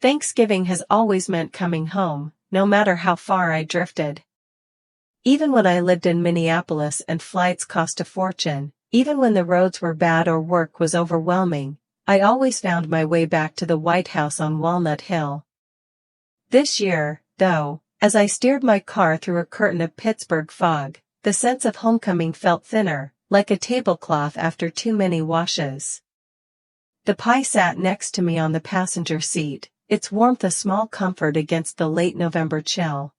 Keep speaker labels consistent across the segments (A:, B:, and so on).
A: Thanksgiving has always meant coming home, no matter how far I drifted. Even when I lived in Minneapolis and flights cost a fortune, even when the roads were bad or work was overwhelming, I always found my way back to the White House on Walnut Hill. This year, though, as I steered my car through a curtain of Pittsburgh fog, the sense of homecoming felt thinner, like a tablecloth after too many washes. The pie sat next to me on the passenger seat, its warmth a small comfort against the late November chill.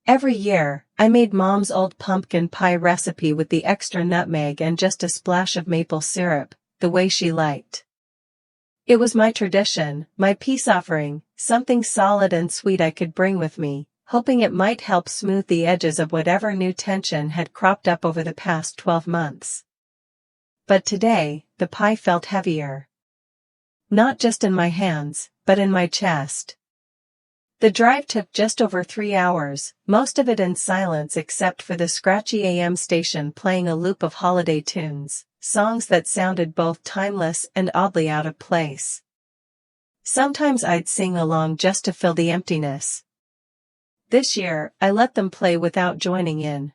A: Every year, I made Mom's old pumpkin pie recipe with the extra nutmeg and just a splash of maple syrup, the way she liked. It was my tradition, my peace offering, something solid and sweet I could bring with me, hoping it might help smooth the edges of whatever new tension had cropped up over the past 12 months. But today, the pie felt heavier. Not just in my hands, but in my chest. The drive took just over 3 hours, most of it in silence except for the scratchy AM station playing a loop of holiday tunes, songs that sounded both timeless and oddly out of place. Sometimes I'd sing along just to fill the emptiness. This year, I let them play without joining in.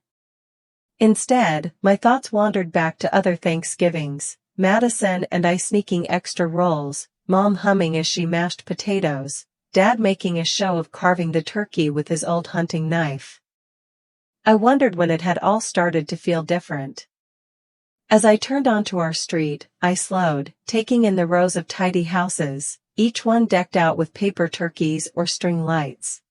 A: Instead, my thoughts wandered back to other Thanksgivings, Madison and I sneaking extra rolls, Mom humming as she mashed potatoes, Dad making a show of carving the turkey with his old hunting knife. I wondered when it had all started to feel different. As I turned onto our street, I slowed, taking in the rows of tidy houses, each one decked out with paper turkeys or string lights.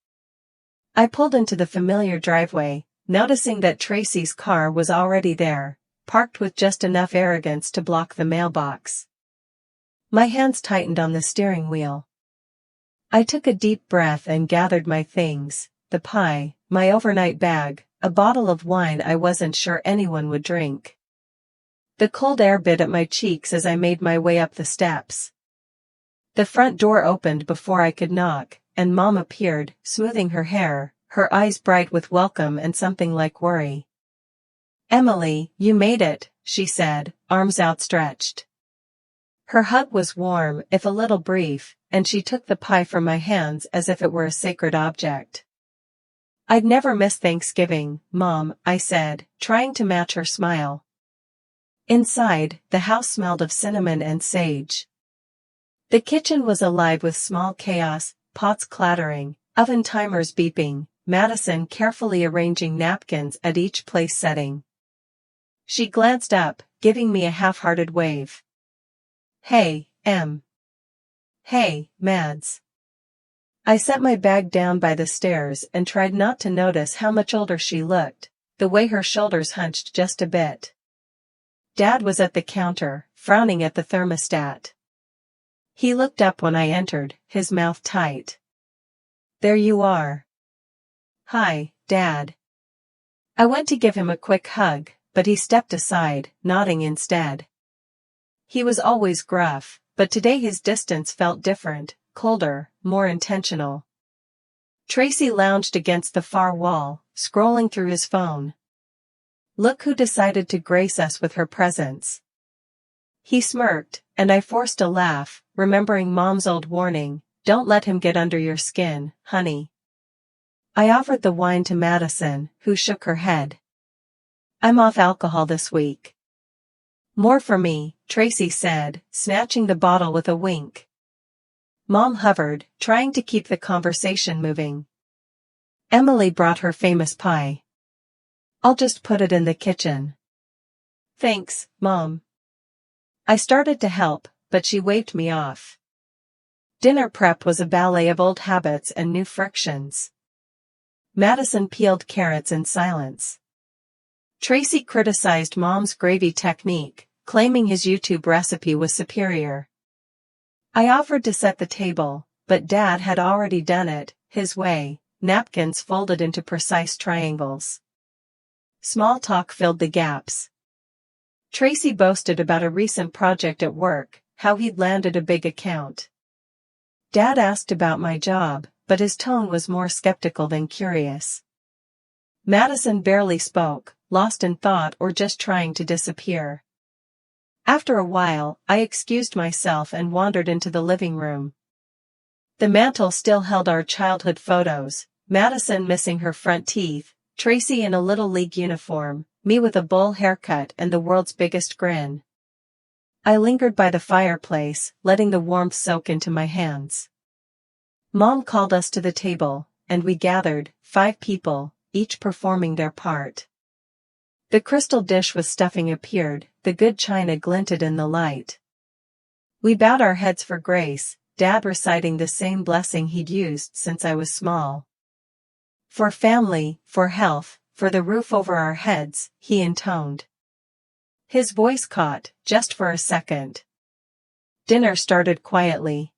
A: I pulled into the familiar driveway, noticing that Tracy's car was already there, parked with just enough arrogance to block the mailbox. My hands tightened on the steering wheel. I took a deep breath and gathered my things, the pie, my overnight bag, a bottle of wine I wasn't sure anyone would drink. The cold air bit at my cheeks as I made my way up the steps. The front door opened before I could knock, and Mom appeared, smoothing her hair, her eyes bright with welcome and something like worry. "Emily, you made it," she said, arms outstretched. Her hug was warm, if a little brief, and she took the pie from my hands as if it were a sacred object. "I'd never miss Thanksgiving, Mom," I said, trying to match her smile. Inside, the house smelled of cinnamon and sage. The kitchen was alive with small chaos, pots clattering, oven timers beeping, Madison carefully arranging napkins at each place setting. She glanced up, giving me a half-hearted wave. "Hey, Em." "Hey, Mads." I set my bag down by the stairs and tried not to notice how much older she looked, the way her shoulders hunched just a bit. Dad was at the counter, frowning at the thermostat. He looked up when I entered, his mouth tight. "There you are." "Hi, Dad." I went to give him a quick hug, but he stepped aside, nodding instead. He was always gruff, but today his distance felt different, colder, more intentional. Tracy lounged against the far wall, scrolling through his phone. "Look who decided to grace us with her presence." He smirked, and I forced a laugh, remembering Mom's old warning, "Don't let him get under your skin, honey." I offered the wine to Madison, who shook her head. "I'm off alcohol this week." "More for me," Tracy said, snatching the bottle with a wink. Mom hovered, trying to keep the conversation moving. "Emily brought her famous pie. I'll just put it in the kitchen." "Thanks, Mom." I started to help, but she waved me off. Dinner prep was a ballet of old habits and new frictions. Madison peeled carrots in silence. Tracy criticized Mom's gravy technique, claiming his YouTube recipe was superior. I offered to set the table, but Dad had already done it, his way, napkins folded into precise triangles. Small talk filled the gaps. Tracy boasted about a recent project at work, how he'd landed a big account. Dad asked about my job, but his tone was more skeptical than curious. Madison barely spoke, lost in thought or just trying to disappear. After a while, I excused myself and wandered into the living room. The mantel still held our childhood photos, Madison missing her front teeth, Tracy in a Little League uniform, me with a bowl haircut and the world's biggest grin. I lingered by the fireplace, letting the warmth soak into my hands. Mom called us to the table, and we gathered, 5 people, each performing their part. The crystal dish with stuffing appeared, the good china glinted in the light. We bowed our heads for grace, Dad reciting the same blessing he'd used since I was small. For family, for health, for the roof over our heads, he intoned. His voice caught, just for a second. Dinner started quietly.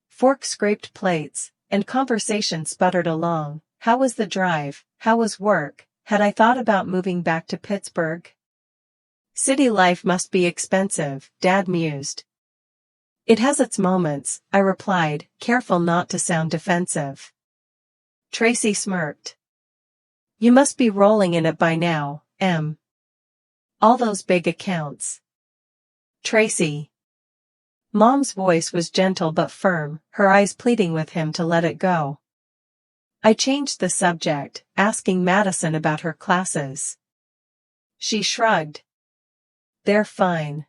A: Forks scraped plates, and conversation sputtered along. How was the drive? How was work? Had I thought about moving back to Pittsburgh? City life must be expensive, Dad mused. It has its moments, I replied, careful not to sound defensive. Tracy smirked. You must be rolling in it by now, Em. All those big accounts. Tracy. Mom's voice was gentle but firm, her eyes pleading with him to let it go. I changed the subject, asking Madison about her classes. She shrugged. They're fine.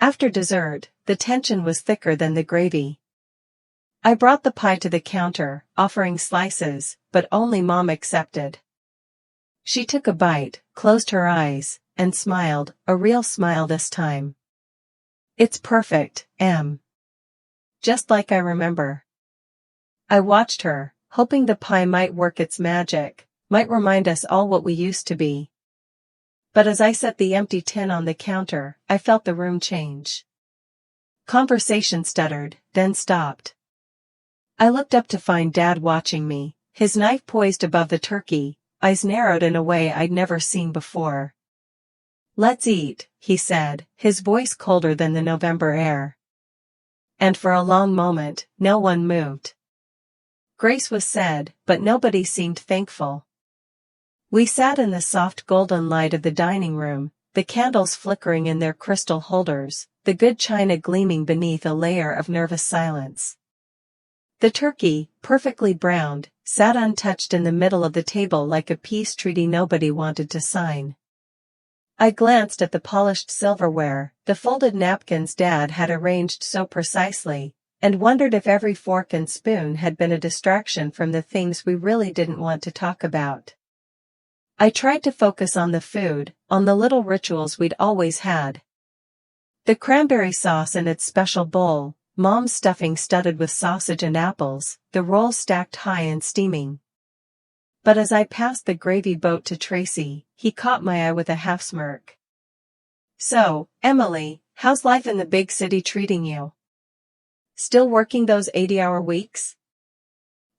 A: After dessert, the tension was thicker than the gravy. I brought the pie to the counter, offering slices, but only Mom accepted. She took a bite, closed her eyes, and smiled, a real smile this time. It's perfect, Em. Just like I remember. I watched her, hoping the pie might work its magic, might remind us all what we used to be. But as I set the empty tin on the counter, I felt the room change. Conversation stuttered, then stopped. I looked up to find Dad watching me, his knife poised above the turkey, eyes narrowed in a way I'd never seen before. Let's eat, he said, his voice colder than the November air. And for a long moment, no one moved. Grace was said, but nobody seemed thankful. We sat in the soft golden light of the dining room, the candles flickering in their crystal holders, the good china gleaming beneath a layer of nervous silence. The turkey, perfectly browned, sat untouched in the middle of the table like a peace treaty nobody wanted to sign. I glanced at the polished silverware, the folded napkins Dad had arranged so precisely, and wondered if every fork and spoon had been a distraction from the things we really didn't want to talk about. I tried to focus on the food, on the little rituals we'd always had. The cranberry sauce in its special bowl, Mom's stuffing studded with sausage and apples, the roll stacked high and steaming. But as I passed the gravy boat to Tracy, he caught my eye with a half smirk. So, Emily, how's life in the big city treating you? Still working those 80-hour weeks?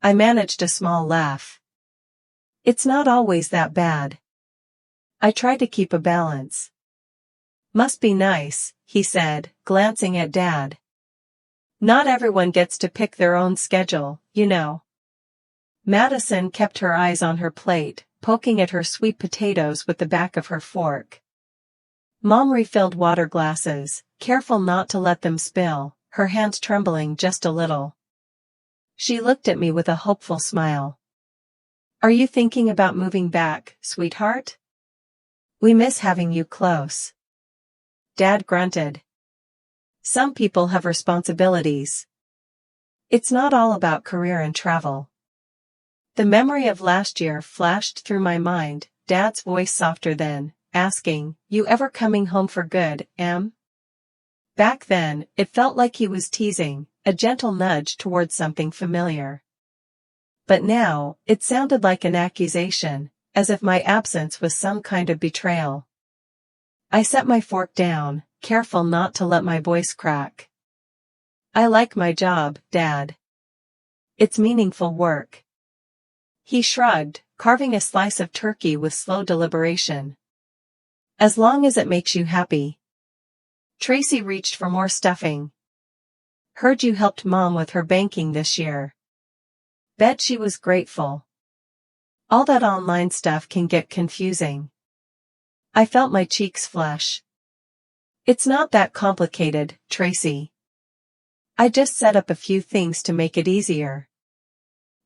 A: I managed a small laugh. It's not always that bad. I try to keep a balance. Must be nice, he said, glancing at Dad. Not everyone gets to pick their own schedule, you know. Madison kept her eyes on her plate, poking at her sweet potatoes with the back of her fork. Mom refilled water glasses, careful not to let them spill, her hands trembling just a little. She looked at me with a hopeful smile. Are you thinking about moving back, sweetheart? We miss having you close. Dad grunted. Some people have responsibilities. It's not all about career and travel. The memory of last year flashed through my mind, Dad's voice softer then, asking, you ever coming home for good, Em? Back then, it felt like he was teasing, a gentle nudge toward something familiar. But now, it sounded like an accusation, as if my absence was some kind of betrayal. I set my fork down, careful not to let my voice crack. I like my job, Dad. It's meaningful work. He shrugged, carving a slice of turkey with slow deliberation. As long as it makes you happy. Tracy reached for more stuffing. Heard you helped Mom with her banking this year. Bet she was grateful. All that online stuff can get confusing. I felt my cheeks flush. It's not that complicated, Tracy. I just set up a few things to make it easier.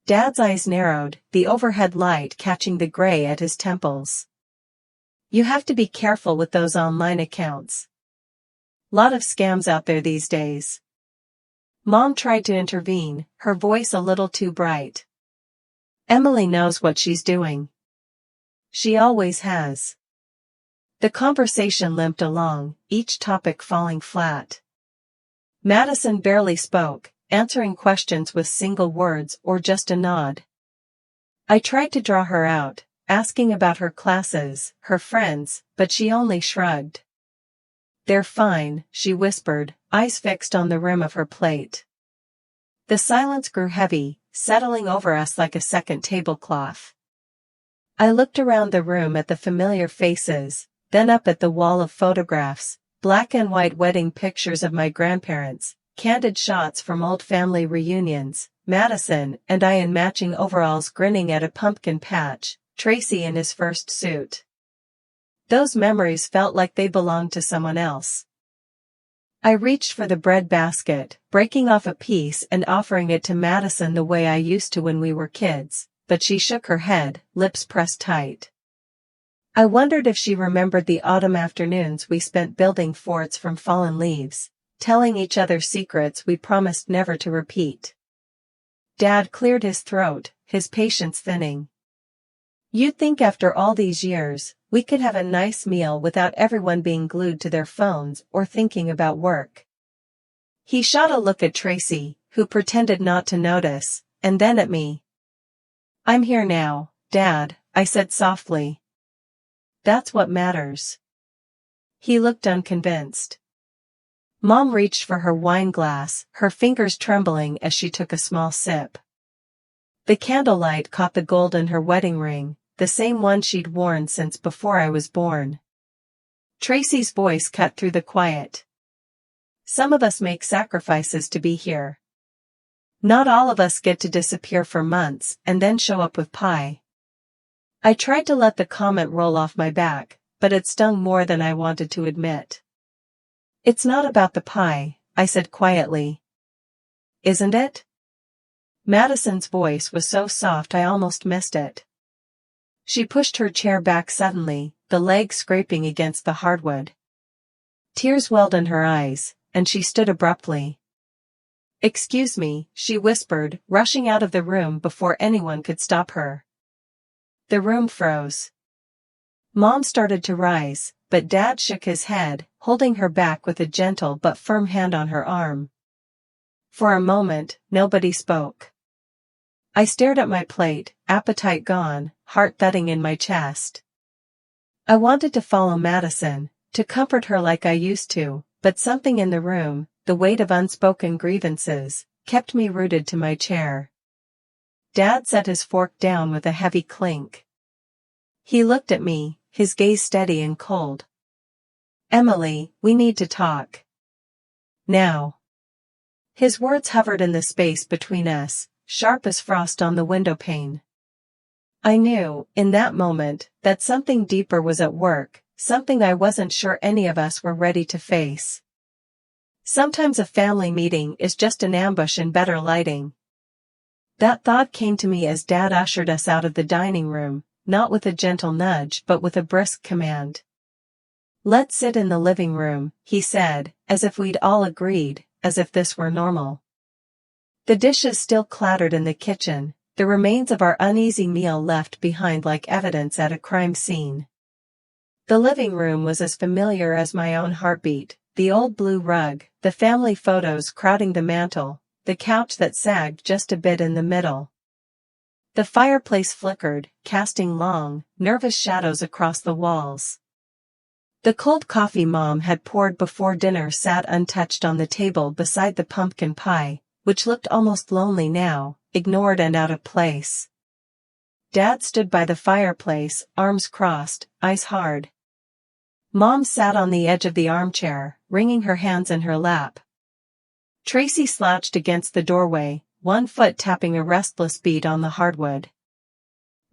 A: Dad's eyes narrowed, the overhead light catching the gray at his temples. You have to be careful with those online accounts. Lot of scams out there these days. Mom tried to intervene, her voice a little too bright. Emily knows what she's doing. She always has. The conversation limped along, each topic falling flat. Madison barely spoke, answering questions with single words or just a nod. I tried to draw her out, asking about her classes, her friends, but she only shrugged. They're fine, she whispered, eyes fixed on the rim of her plate. The silence grew heavy, settling over us like a second tablecloth. I looked around the room at the familiar faces, then up at the wall of photographs, black and white wedding pictures of my grandparents, candid shots from old family reunions, Madison and I in matching overalls grinning at a pumpkin patch, Tracy in his first suit. Those memories felt like they belonged to someone else. I reached for the bread basket, breaking off a piece and offering it to Madison the way I used to when we were kids, but she shook her head, lips pressed tight. I wondered if she remembered the autumn afternoons we spent building forts from fallen leaves, telling each other secrets we promised never to repeat. Dad cleared his throat, his patience thinning. You'd think after all these years, we could have a nice meal without everyone being glued to their phones or thinking about work. He shot a look at Tracy, who pretended not to notice, and then at me. I'm here now, Dad, I said softly. That's what matters. He looked unconvinced. Mom reached for her wine glass, her fingers trembling as she took a small sip. The candlelight caught the gold in her wedding ring, the same one she'd worn since before I was born. Tracy's voice cut through the quiet. Some of us make sacrifices to be here. Not all of us get to disappear for months and then show up with pie. I tried to let the comment roll off my back, but it stung more than I wanted to admit. It's not about the pie, I said quietly. Isn't it? Madison's voice was so soft I almost missed it. She pushed her chair back suddenly, the leg scraping against the hardwood. Tears welled in her eyes, and she stood abruptly. Excuse me, she whispered, rushing out of the room before anyone could stop her. The room froze. Mom started to rise, but Dad shook his head, holding her back with a gentle but firm hand on her arm. For a moment, nobody spoke. I stared at my plate, appetite gone, heart thudding in my chest. I wanted to follow Madison, to comfort her like I used to, but something in the room, the weight of unspoken grievances, kept me rooted to my chair. Dad set his fork down with a heavy clink. He looked at me, his gaze steady and cold. Emily, we need to talk. Now. His words hovered in the space between us, sharp as frost on the windowpane. I knew, in that moment, that something deeper was at work, something I wasn't sure any of us were ready to face. Sometimes a family meeting is just an ambush in better lighting. That thought came to me as Dad ushered us out of the dining room, not with a gentle nudge but with a brisk command. Let's sit in the living room, he said, as if we'd all agreed, as if this were normal. The dishes still clattered in the kitchen, the remains of our uneasy meal left behind like evidence at a crime scene. The living room was as familiar as my own heartbeat, the old blue rug, the family photos crowding the mantel, the couch that sagged just a bit in the middle. The fireplace flickered, casting long, nervous shadows across the walls. The cold coffee Mom had poured before dinner sat untouched on the table beside the pumpkin pie, which looked almost lonely now, ignored and out of place. Dad stood by the fireplace, arms crossed, eyes hard. Mom sat on the edge of the armchair, wringing her hands in her lap. Tracy slouched against the doorway, one foot tapping a restless beat on the hardwood.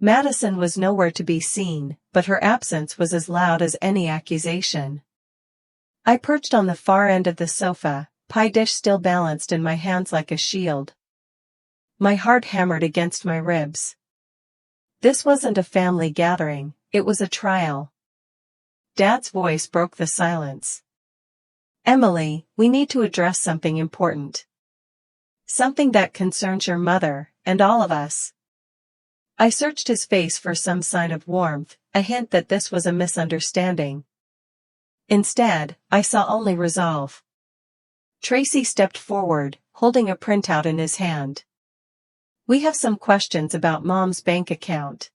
A: Madison was nowhere to be seen, but her absence was as loud as any accusation. I perched on the far end of the sofa, pie dish still balanced in my hands like a shield. My heart hammered against my ribs. This wasn't a family gathering, it was a trial. Dad's voice broke the silence. Emily, we need to address something important. Something that concerns your mother, and all of us. I searched his face for some sign of warmth, a hint that this was a misunderstanding. Instead, I saw only resolve. Tracy stepped forward, holding a printout in his hand. We have some questions about Mom's bank account.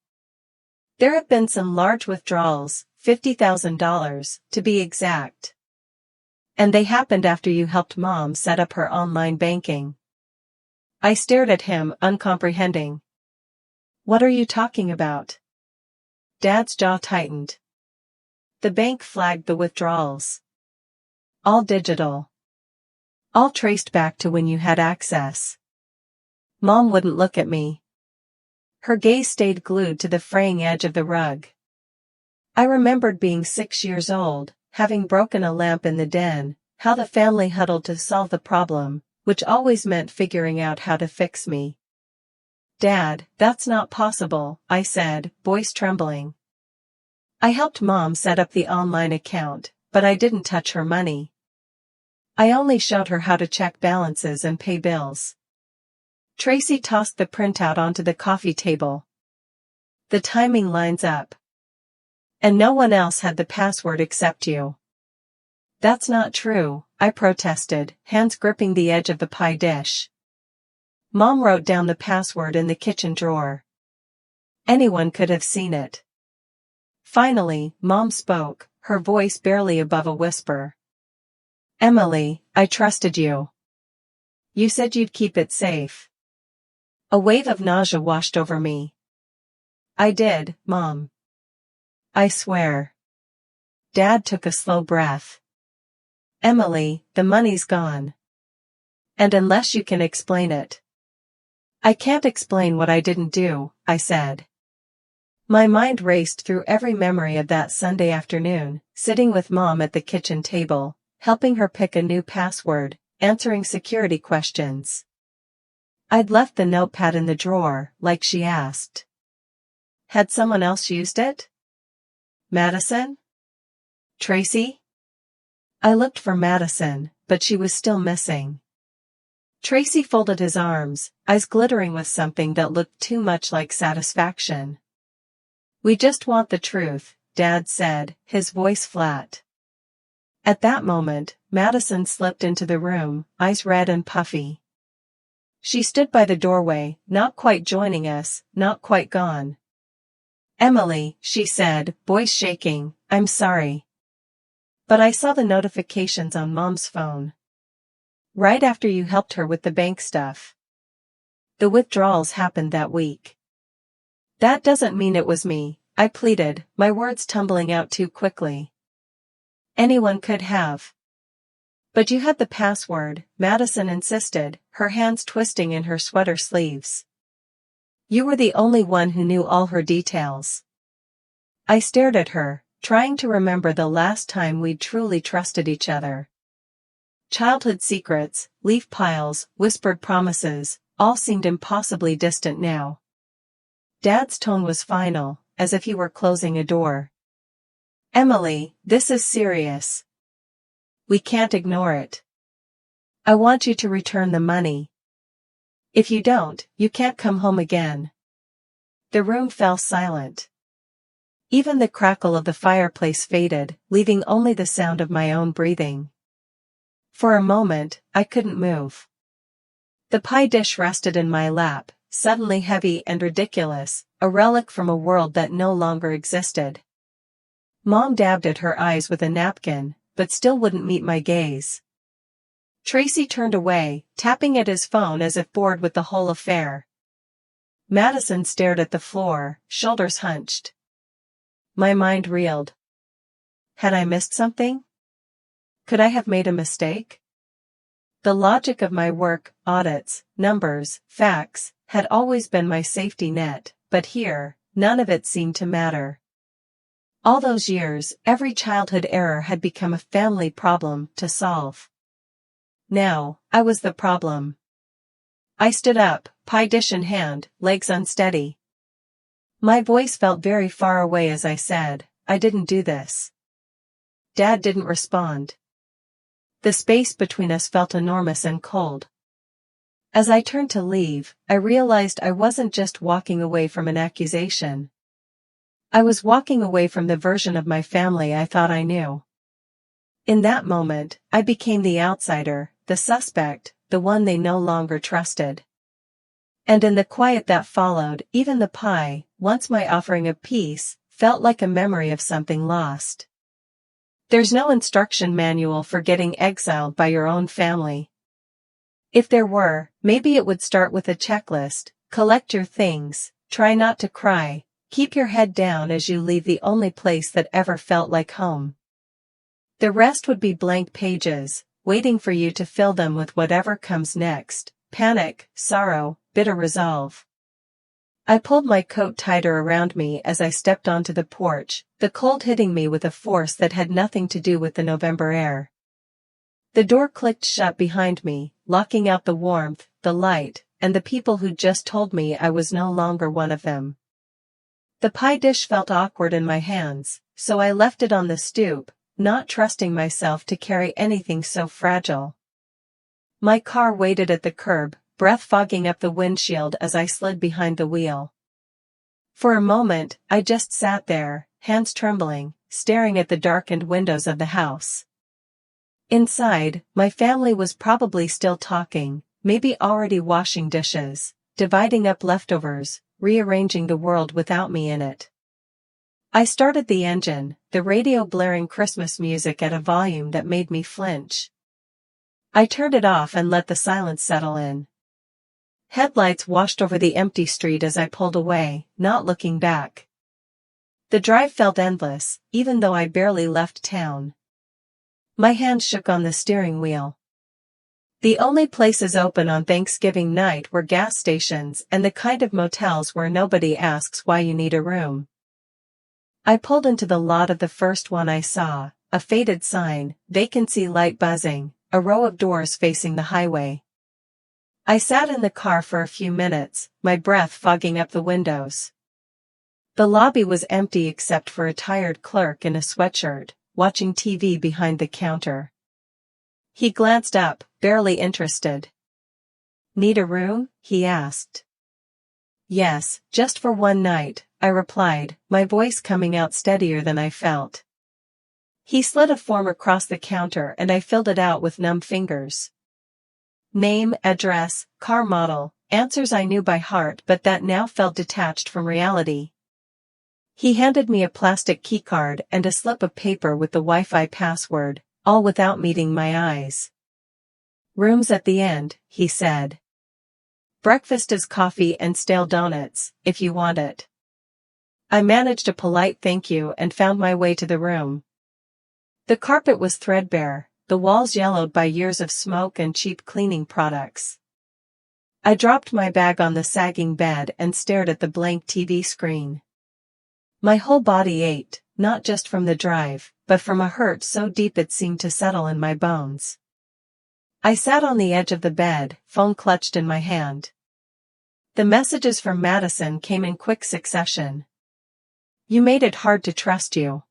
A: There have been some large withdrawals, $50,000, to be exact. And they happened after you helped Mom set up her online banking. I stared at him, uncomprehending. What are you talking about? Dad's jaw tightened. The bank flagged the withdrawals. All digital. All traced back to when you had access. Mom wouldn't look at me. Her gaze stayed glued to the fraying edge of the rug. I remembered being 6 years old, having broken a lamp in the den, how the family huddled to solve the problem, which always meant figuring out how to fix me. Dad, that's not possible, I said, voice trembling. I helped Mom set up the online account, but I didn't touch her money. I only showed her how to check balances and pay bills. Tracy tossed the printout onto the coffee table. The timing lines up. And no one else had the password except you. That's not true, I protested, hands gripping the edge of the pie dish. Mom wrote down the password in the kitchen drawer. Anyone could have seen it. Finally, Mom spoke, her voice barely above a whisper. Emily, I trusted you. You said you'd keep it safe. A wave of nausea washed over me. I did, Mom. I swear. Dad took a slow breath. Emily, the money's gone. And unless you can explain it. I can't explain what I didn't do, I said. My mind raced through every memory of that Sunday afternoon, sitting with Mom at the kitchen table, helping her pick a new password, answering security questions. I'd left the notepad in the drawer, like she asked. Had someone else used it? Madison? Tracy? I looked for Madison, but she was still missing. Tracy folded his arms, eyes glittering with something that looked too much like satisfaction. We just want the truth, Dad said, his voice flat. At that moment, Madison slipped into the room, eyes red and puffy. She stood by the doorway, not quite joining us, not quite gone. Emily, she said, voice shaking, I'm sorry. But I saw the notifications on Mom's phone. Right after you helped her with the bank stuff. The withdrawals happened that week. That doesn't mean it was me, I pleaded, my words tumbling out too quickly. Anyone could have. But you had the password, Madison insisted, her hands twisting in her sweater sleeves. You were the only one who knew all her details. I stared at her, trying to remember the last time we'd truly trusted each other. Childhood secrets, leaf piles, whispered promises, all seemed impossibly distant now. Dad's tone was final, as if he were closing a door. Emily, this is serious. We can't ignore it. I want you to return the money. If you don't, you can't come home again. The room fell silent. Even the crackle of the fireplace faded, leaving only the sound of my own breathing. For a moment, I couldn't move. The pie dish rested in my lap, suddenly heavy and ridiculous, a relic from a world that no longer existed. Mom dabbed at her eyes with a napkin, but still wouldn't meet my gaze. Tracy turned away, tapping at his phone as if bored with the whole affair. Madison stared at the floor, shoulders hunched. My mind reeled. Had I missed something? Could I have made a mistake? The logic of my work, audits, numbers, facts, had always been my safety net, but here, none of it seemed to matter. All those years, every childhood error had become a family problem to solve. Now, I was the problem. I stood up, pie dish in hand, legs unsteady. My voice felt very far away as I said, "I didn't do this." Dad didn't respond. The space between us felt enormous and cold. As I turned to leave, I realized I wasn't just walking away from an accusation. I was walking away from the version of my family I thought I knew. In that moment, I became the outsider, the suspect, the one they no longer trusted. And in the quiet that followed, even the pie, once my offering of peace, felt like a memory of something lost. There's no instruction manual for getting exiled by your own family. If there were, maybe it would start with a checklist: collect your things, try not to cry, keep your head down as you leave the only place that ever felt like home. The rest would be blank pages, waiting for you to fill them with whatever comes next: panic, sorrow, bitter resolve. I pulled my coat tighter around me as I stepped onto the porch, the cold hitting me with a force that had nothing to do with the November air. The door clicked shut behind me, locking out the warmth, the light, and the people who'd just told me I was no longer one of them. The pie dish felt awkward in my hands, so I left it on the stoop, not trusting myself to carry anything so fragile. My car waited at the curb, breath fogging up the windshield as I slid behind the wheel. For a moment, I just sat there, hands trembling, staring at the darkened windows of the house. Inside, my family was probably still talking, maybe already washing dishes, dividing up leftovers, rearranging the world without me in it. I started the engine, the radio blaring Christmas music at a volume that made me flinch. I turned it off and let the silence settle in. Headlights washed over the empty street as I pulled away, not looking back. The drive felt endless, even though I barely left town. My hand shook on the steering wheel. The only places open on Thanksgiving night were gas stations and the kind of motels where nobody asks why you need a room. I pulled into the lot of the first one I saw, a faded sign, vacancy light buzzing, a row of doors facing the highway. I sat in the car for a few minutes, my breath fogging up the windows. The lobby was empty except for a tired clerk in a sweatshirt, watching TV behind the counter. He glanced up, barely interested. "Need a room?" he asked. "Yes, just for one night," I replied, my voice coming out steadier than I felt. He slid a form across the counter and I filled it out with numb fingers. Name, address, car model, answers I knew by heart but that now felt detached from reality. He handed me a plastic keycard and a slip of paper with the Wi-Fi password, all without meeting my eyes. "Room's at the end," he said. "Breakfast is coffee and stale donuts, if you want it." I managed a polite thank you and found my way to the room. The carpet was threadbare, the walls yellowed by years of smoke and cheap cleaning products. I dropped my bag on the sagging bed and stared at the blank TV screen. My whole body ached, not just from the drive, but from a hurt so deep it seemed to settle in my bones. I sat on the edge of the bed, phone clutched in my hand. The messages from Madison came in quick succession. "You made it hard to trust you.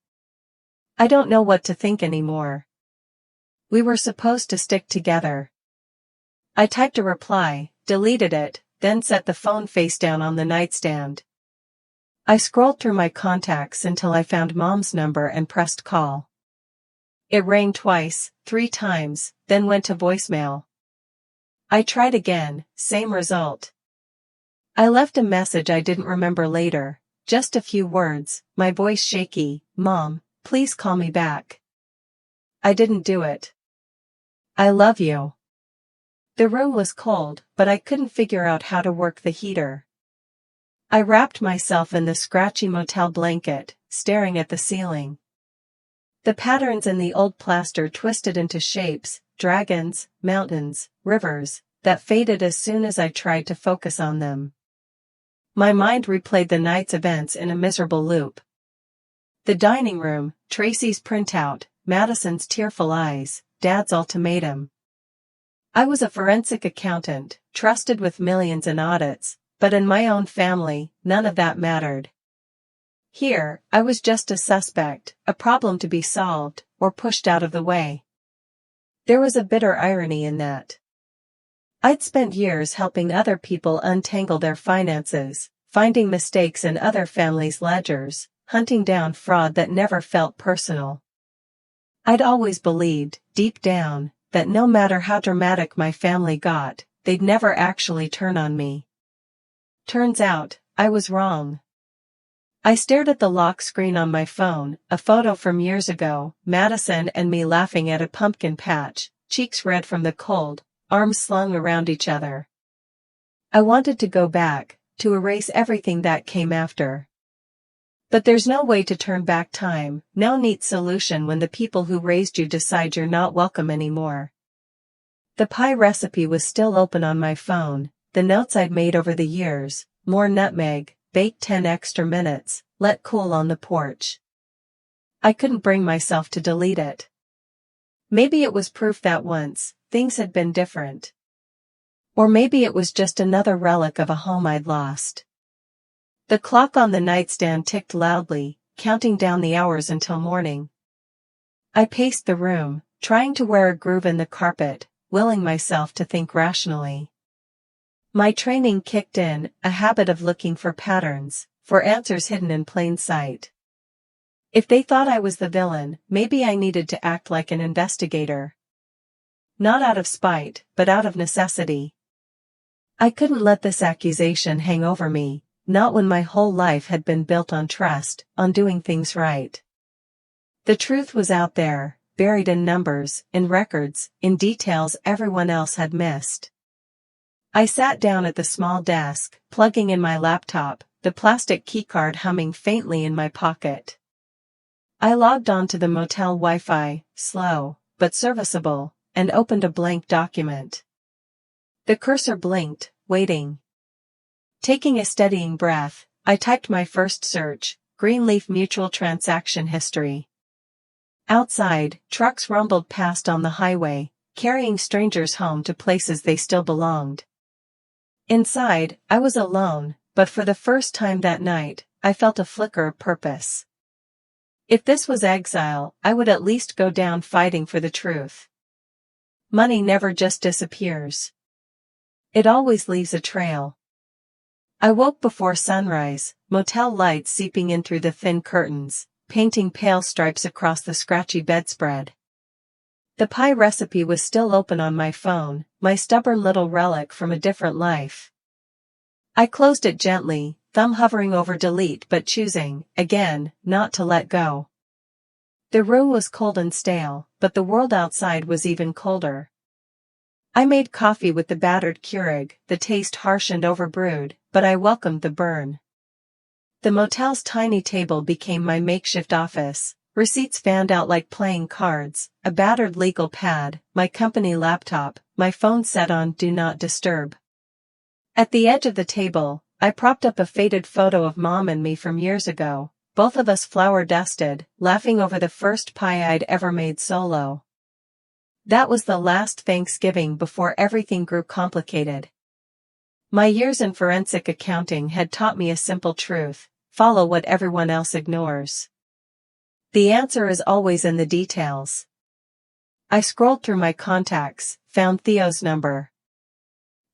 A: I don't know what to think anymore. We were supposed to stick together." I typed a reply, deleted it, then set the phone face down on the nightstand. I scrolled through my contacts until I found Mom's number and pressed call. It rang twice, 3 times, then went to voicemail. I tried again, same result. I left a message I didn't remember later, just a few words, my voice shaky: "Mom, please call me back." I didn't do it. "I love you." The room was cold, but I couldn't figure out how to work the heater. I wrapped myself in the scratchy motel blanket, staring at the ceiling. The patterns in the old plaster twisted into shapes, dragons, mountains, rivers, that faded as soon as I tried to focus on them. My mind replayed the night's events in a miserable loop. The dining room, Tracy's printout, Madison's tearful eyes, Dad's ultimatum. I was a forensic accountant, trusted with millions in audits, but in my own family, none of that mattered. Here, I was just a suspect, a problem to be solved, or pushed out of the way. There was a bitter irony in that. I'd spent years helping other people untangle their finances, finding mistakes in other families' ledgers, hunting down fraud that never felt personal. I'd always believed, deep down, that no matter how dramatic my family got, they'd never actually turn on me. Turns out, I was wrong. I stared at the lock screen on my phone, a photo from years ago, Madison and me laughing at a pumpkin patch, cheeks red from the cold, arms slung around each other. I wanted to go back, to erase everything that came after. But there's no way to turn back time, no neat solution when the people who raised you decide you're not welcome anymore. The pie recipe was still open on my phone, the notes I'd made over the years, more nutmeg, bake 10 extra minutes, let cool on the porch. I couldn't bring myself to delete it. Maybe it was proof that once, things had been different. Or maybe it was just another relic of a home I'd lost. The clock on the nightstand ticked loudly, counting down the hours until morning. I paced the room, trying to wear a groove in the carpet, willing myself to think rationally. My training kicked in, a habit of looking for patterns, for answers hidden in plain sight. If they thought I was the villain, maybe I needed to act like an investigator. Not out of spite, but out of necessity. I couldn't let this accusation hang over me, not when my whole life had been built on trust, on doing things right. The truth was out there, buried in numbers, in records, in details everyone else had missed. I sat down at the small desk, plugging in my laptop, the plastic keycard humming faintly in my pocket. I logged on to the motel Wi-Fi, slow, but serviceable, and opened a blank document. The cursor blinked, waiting. Taking a steadying breath, I typed my first search, Greenleaf Mutual Transaction History. Outside, trucks rumbled past on the highway, carrying strangers home to places they still belonged. Inside, I was alone, but for the first time that night, I felt a flicker of purpose. If this was exile, I would at least go down fighting for the truth. Money never just disappears. It always leaves a trail. I woke before sunrise, motel lights seeping in through the thin curtains, painting pale stripes across the scratchy bedspread. The pie recipe was still open on my phone, my stubborn little relic from a different life. I closed it gently, thumb hovering over delete but choosing, again, not to let go. The room was cold and stale, but the world outside was even colder. I made coffee with the battered Keurig, the taste harsh and overbrewed, but I welcomed the burn. The motel's tiny table became my makeshift office, receipts fanned out like playing cards, a battered legal pad, my company laptop, my phone set on Do Not Disturb. At the edge of the table, I propped up a faded photo of Mom and me from years ago, both of us flour-dusted, laughing over the first pie I'd ever made solo. That was the last Thanksgiving before everything grew complicated. My years in forensic accounting had taught me a simple truth: follow what everyone else ignores. The answer is always in the details. I scrolled through my contacts, found Theo's number.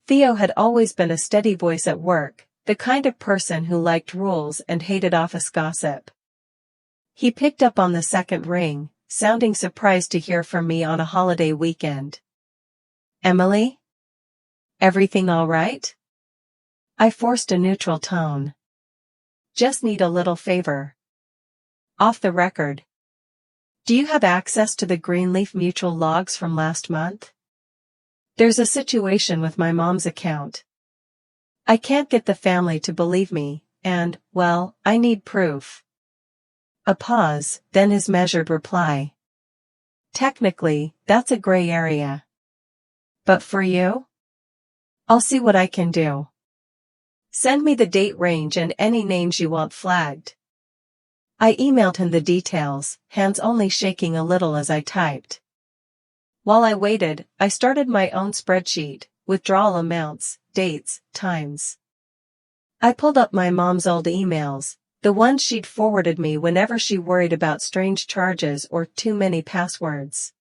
A: Theo had always been a steady voice at work, the kind of person who liked rules and hated office gossip. He picked up on the second ring, sounding surprised to hear from me on a holiday weekend. "Emily? Everything all right?" I forced a neutral tone. "Just need a little favor. Off the record. Do you have access to the Greenleaf Mutual logs from last month? There's a situation with my mom's account. I can't get the family to believe me, and, well, I need proof." A pause, then his measured reply. "Technically, that's a gray area. But for you? I'll see what I can do. Send me the date range and any names you want flagged." I emailed him the details, hands only shaking a little as I typed. While I waited, I started my own spreadsheet, withdrawal amounts, dates, times. I pulled up my mom's old emails, the ones she'd forwarded me whenever she worried about strange charges or too many passwords.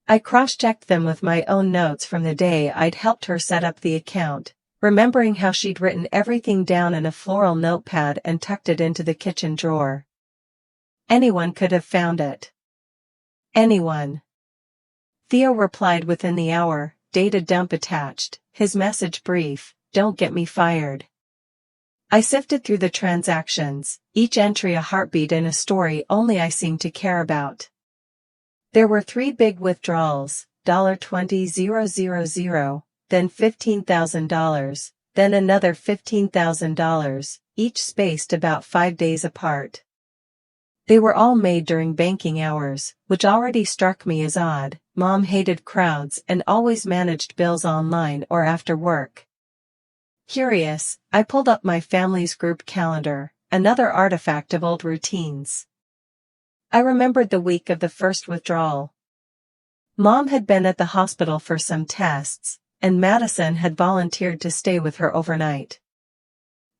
A: I cross-checked them with my own notes from the day I'd helped her set up the account, remembering how she'd written everything down in a floral notepad and tucked it into the kitchen drawer. Anyone could have found it. Anyone. Theo replied within the hour, data dump attached, his message brief, don't get me fired. I sifted through the transactions, each entry a heartbeat in a story only I seemed to care about. There were 3 big withdrawals, $20,000, then $15,000, then another $15,000, each spaced about 5 days apart. They were all made during banking hours, which already struck me as odd. Mom hated crowds and always managed bills online or after work. Curious, I pulled up my family's group calendar, another artifact of old routines. I remembered the week of the first withdrawal. Mom had been at the hospital for some tests, and Madison had volunteered to stay with her overnight.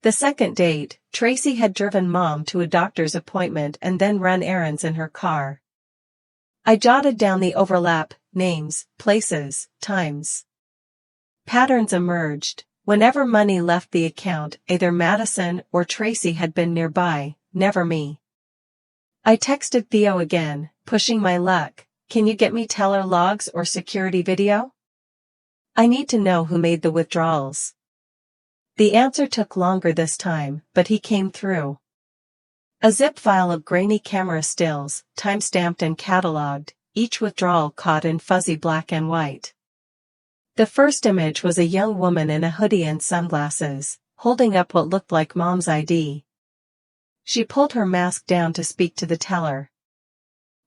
A: The second date, Tracy had driven Mom to a doctor's appointment and then run errands in her car. I jotted down the overlap, names, places, times. Patterns emerged. Whenever money left the account, either Madison or Tracy had been nearby, never me. I texted Theo again, pushing my luck. Can you get me teller logs or security video? I need to know who made the withdrawals. The answer took longer this time, but he came through. A zip file of grainy camera stills, time-stamped and catalogued, each withdrawal caught in fuzzy black and white. The first image was a young woman in a hoodie and sunglasses, holding up what looked like Mom's ID. She pulled her mask down to speak to the teller.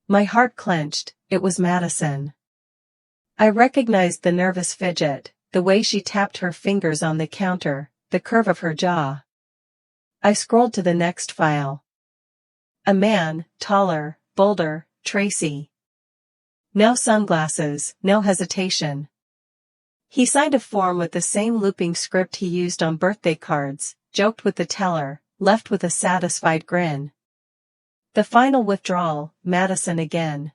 A: My heart clenched, it was Madison. I recognized the nervous fidget, the way she tapped her fingers on the counter, the curve of her jaw. I scrolled to the next file. A man, taller, bolder, Tracy. No sunglasses, no hesitation. He signed a form with the same looping script he used on birthday cards, joked with the teller, left with a satisfied grin. The final withdrawal, Madison again.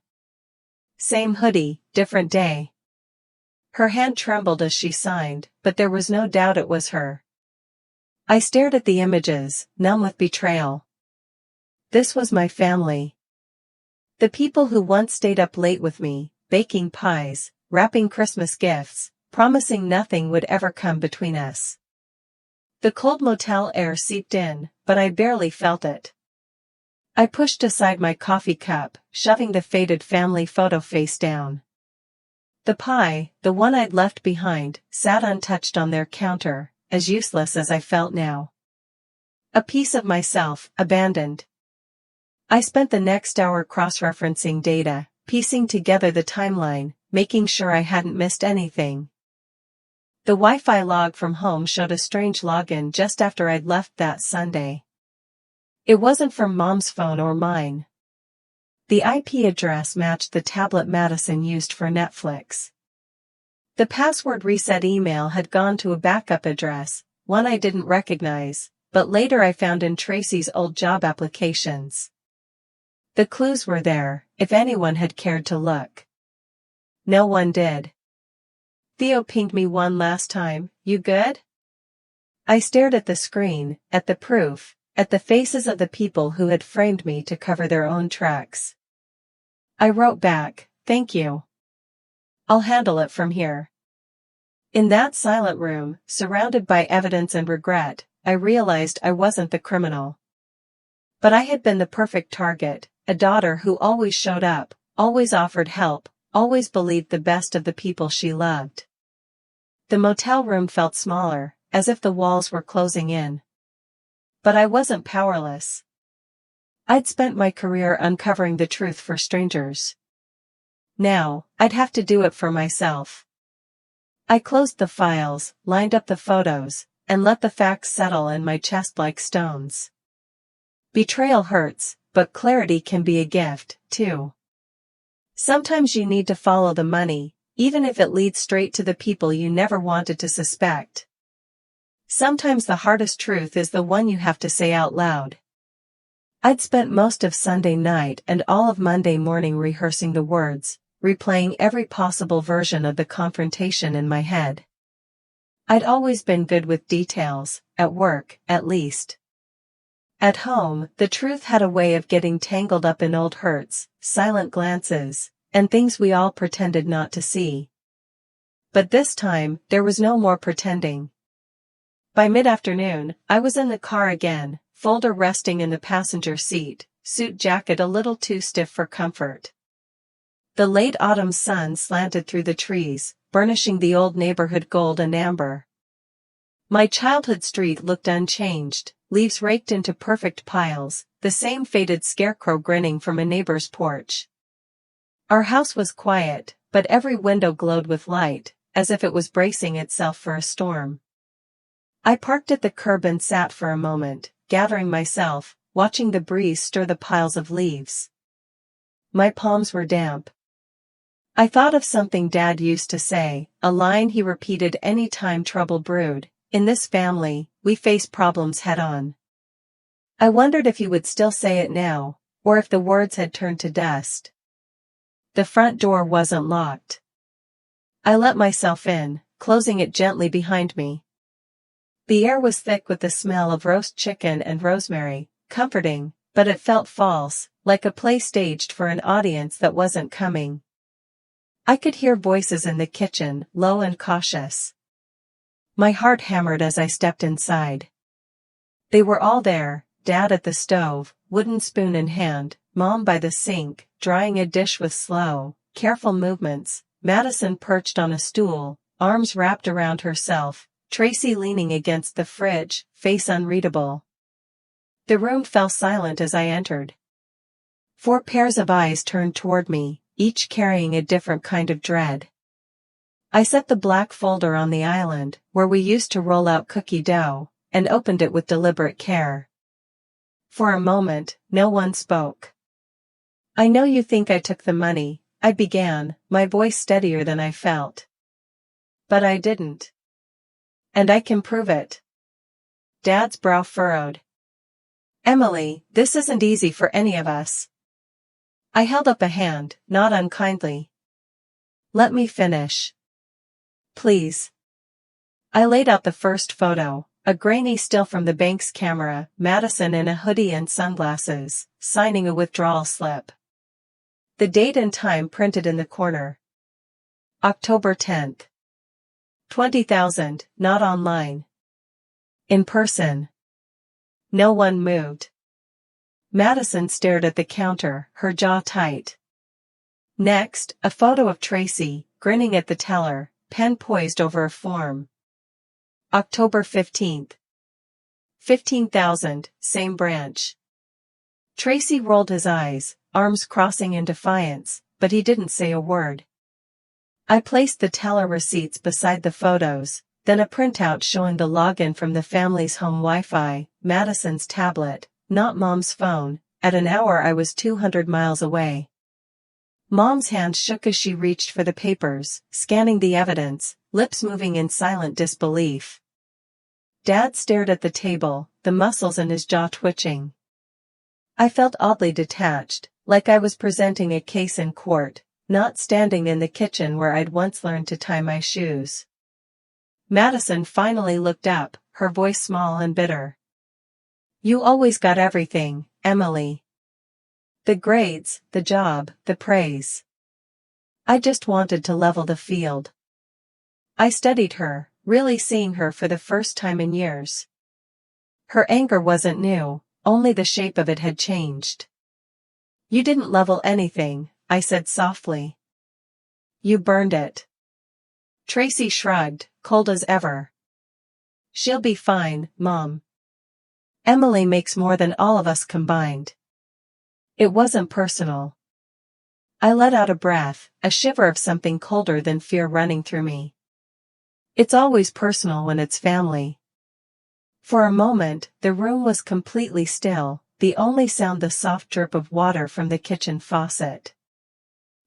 A: Same hoodie, different day. Her hand trembled as she signed, but there was no doubt it was her. I stared at the images, numb with betrayal. This was my family. The people who once stayed up late with me, baking pies, wrapping Christmas gifts, promising nothing would ever come between us. The cold motel air seeped in, but I barely felt it. I pushed aside my coffee cup, shoving the faded family photo face down. The pie, the one I'd left behind, sat untouched on their counter, as useless as I felt now. A piece of myself, abandoned. I spent the next hour cross-referencing data, piecing together the timeline, making sure I hadn't missed anything. The Wi-Fi log from home showed a strange login just after I'd left that Sunday. It wasn't from Mom's phone or mine. The IP address matched the tablet Madison used for Netflix. The password reset email had gone to a backup address, one I didn't recognize, but later I found in Tracy's old job applications. The clues were there, if anyone had cared to look. No one did. Theo pinged me one last time, you good? I stared at the screen, at the proof, at the faces of the people who had framed me to cover their own tracks. I wrote back, thank you. I'll handle it from here. In that silent room, surrounded by evidence and regret, I realized I wasn't the criminal. But I had been the perfect target, a daughter who always showed up, always offered help, always believed the best of the people she loved. The motel room felt smaller, as if the walls were closing in. But I wasn't powerless. I'd spent my career uncovering the truth for strangers. Now, I'd have to do it for myself. I closed the files, lined up the photos, and let the facts settle in my chest like stones. Betrayal hurts, but clarity can be a gift, too. Sometimes you need to follow the money, even if it leads straight to the people you never wanted to suspect. Sometimes the hardest truth is the one you have to say out loud. I'd spent most of Sunday night and all of Monday morning rehearsing the words, replaying every possible version of the confrontation in my head. I'd always been good with details, at work, at least. At home, the truth had a way of getting tangled up in old hurts, silent glances, and things we all pretended not to see. But this time, there was no more pretending. By mid-afternoon, I was in the car again, folder resting in the passenger seat, suit jacket a little too stiff for comfort. The late autumn sun slanted through the trees, burnishing the old neighborhood gold and amber. My childhood street looked unchanged, leaves raked into perfect piles, the same faded scarecrow grinning from a neighbor's porch. Our house was quiet, but every window glowed with light, as if it was bracing itself for a storm. I parked at the curb and sat for a moment, gathering myself, watching the breeze stir the piles of leaves. My palms were damp. I thought of something Dad used to say, a line he repeated any time trouble brewed. In this family, we face problems head-on. I wondered if he would still say it now, or if the words had turned to dust. The front door wasn't locked. I let myself in, closing it gently behind me. The air was thick with the smell of roast chicken and rosemary, comforting, but it felt false, like a play staged for an audience that wasn't coming. I could hear voices in the kitchen, low and cautious. My heart hammered as I stepped inside. They were all there, Dad at the stove, wooden spoon in hand, Mom by the sink, drying a dish with slow, careful movements, Madison perched on a stool, arms wrapped around herself, Tracy leaning against the fridge, face unreadable. The room fell silent as I entered. 4 pairs of eyes turned toward me, each carrying a different kind of dread. I set the black folder on the island, where we used to roll out cookie dough, and opened it with deliberate care. For a moment, no one spoke. "I know you think I took the money," I began, my voice steadier than I felt. "But I didn't. And I can prove it." Dad's brow furrowed. "Emily, this isn't easy for any of us." I held up a hand, not unkindly. "Let me finish. Please." I laid out the first photo, a grainy still from the bank's camera, Madison in a hoodie and sunglasses, signing a withdrawal slip. The date and time printed in the corner. October 10th. 20,000, not online. In person. No one moved. Madison stared at the counter, her jaw tight. Next, a photo of Tracy, grinning at the teller, pen poised over a form. October 15th. 15,000, same branch. Tracy rolled his eyes, arms crossing in defiance, but he didn't say a word. I placed the teller receipts beside the photos, then a printout showing the login from the family's home Wi-Fi, Madison's tablet, not Mom's phone. At an hour I was 200 miles away. Mom's hand shook as she reached for the papers, scanning the evidence, lips moving in silent disbelief. Dad stared at the table, the muscles in his jaw twitching. I felt oddly detached, like I was presenting a case in court, not standing in the kitchen where I'd once learned to tie my shoes. Madison finally looked up, her voice small and bitter. "You always got everything, Emily. The grades, the job, the praise. I just wanted to level the field." I studied her, really seeing her for the first time in years. Her anger wasn't new, only the shape of it had changed. "You didn't level anything," I said softly. "You burned it." Tracy shrugged, cold as ever. "She'll be fine, Mom. Emily makes more than all of us combined." It wasn't personal. I let out a breath, a shiver of something colder than fear running through me. It's always personal when it's family. For a moment, the room was completely still, the only sound the soft drip of water from the kitchen faucet.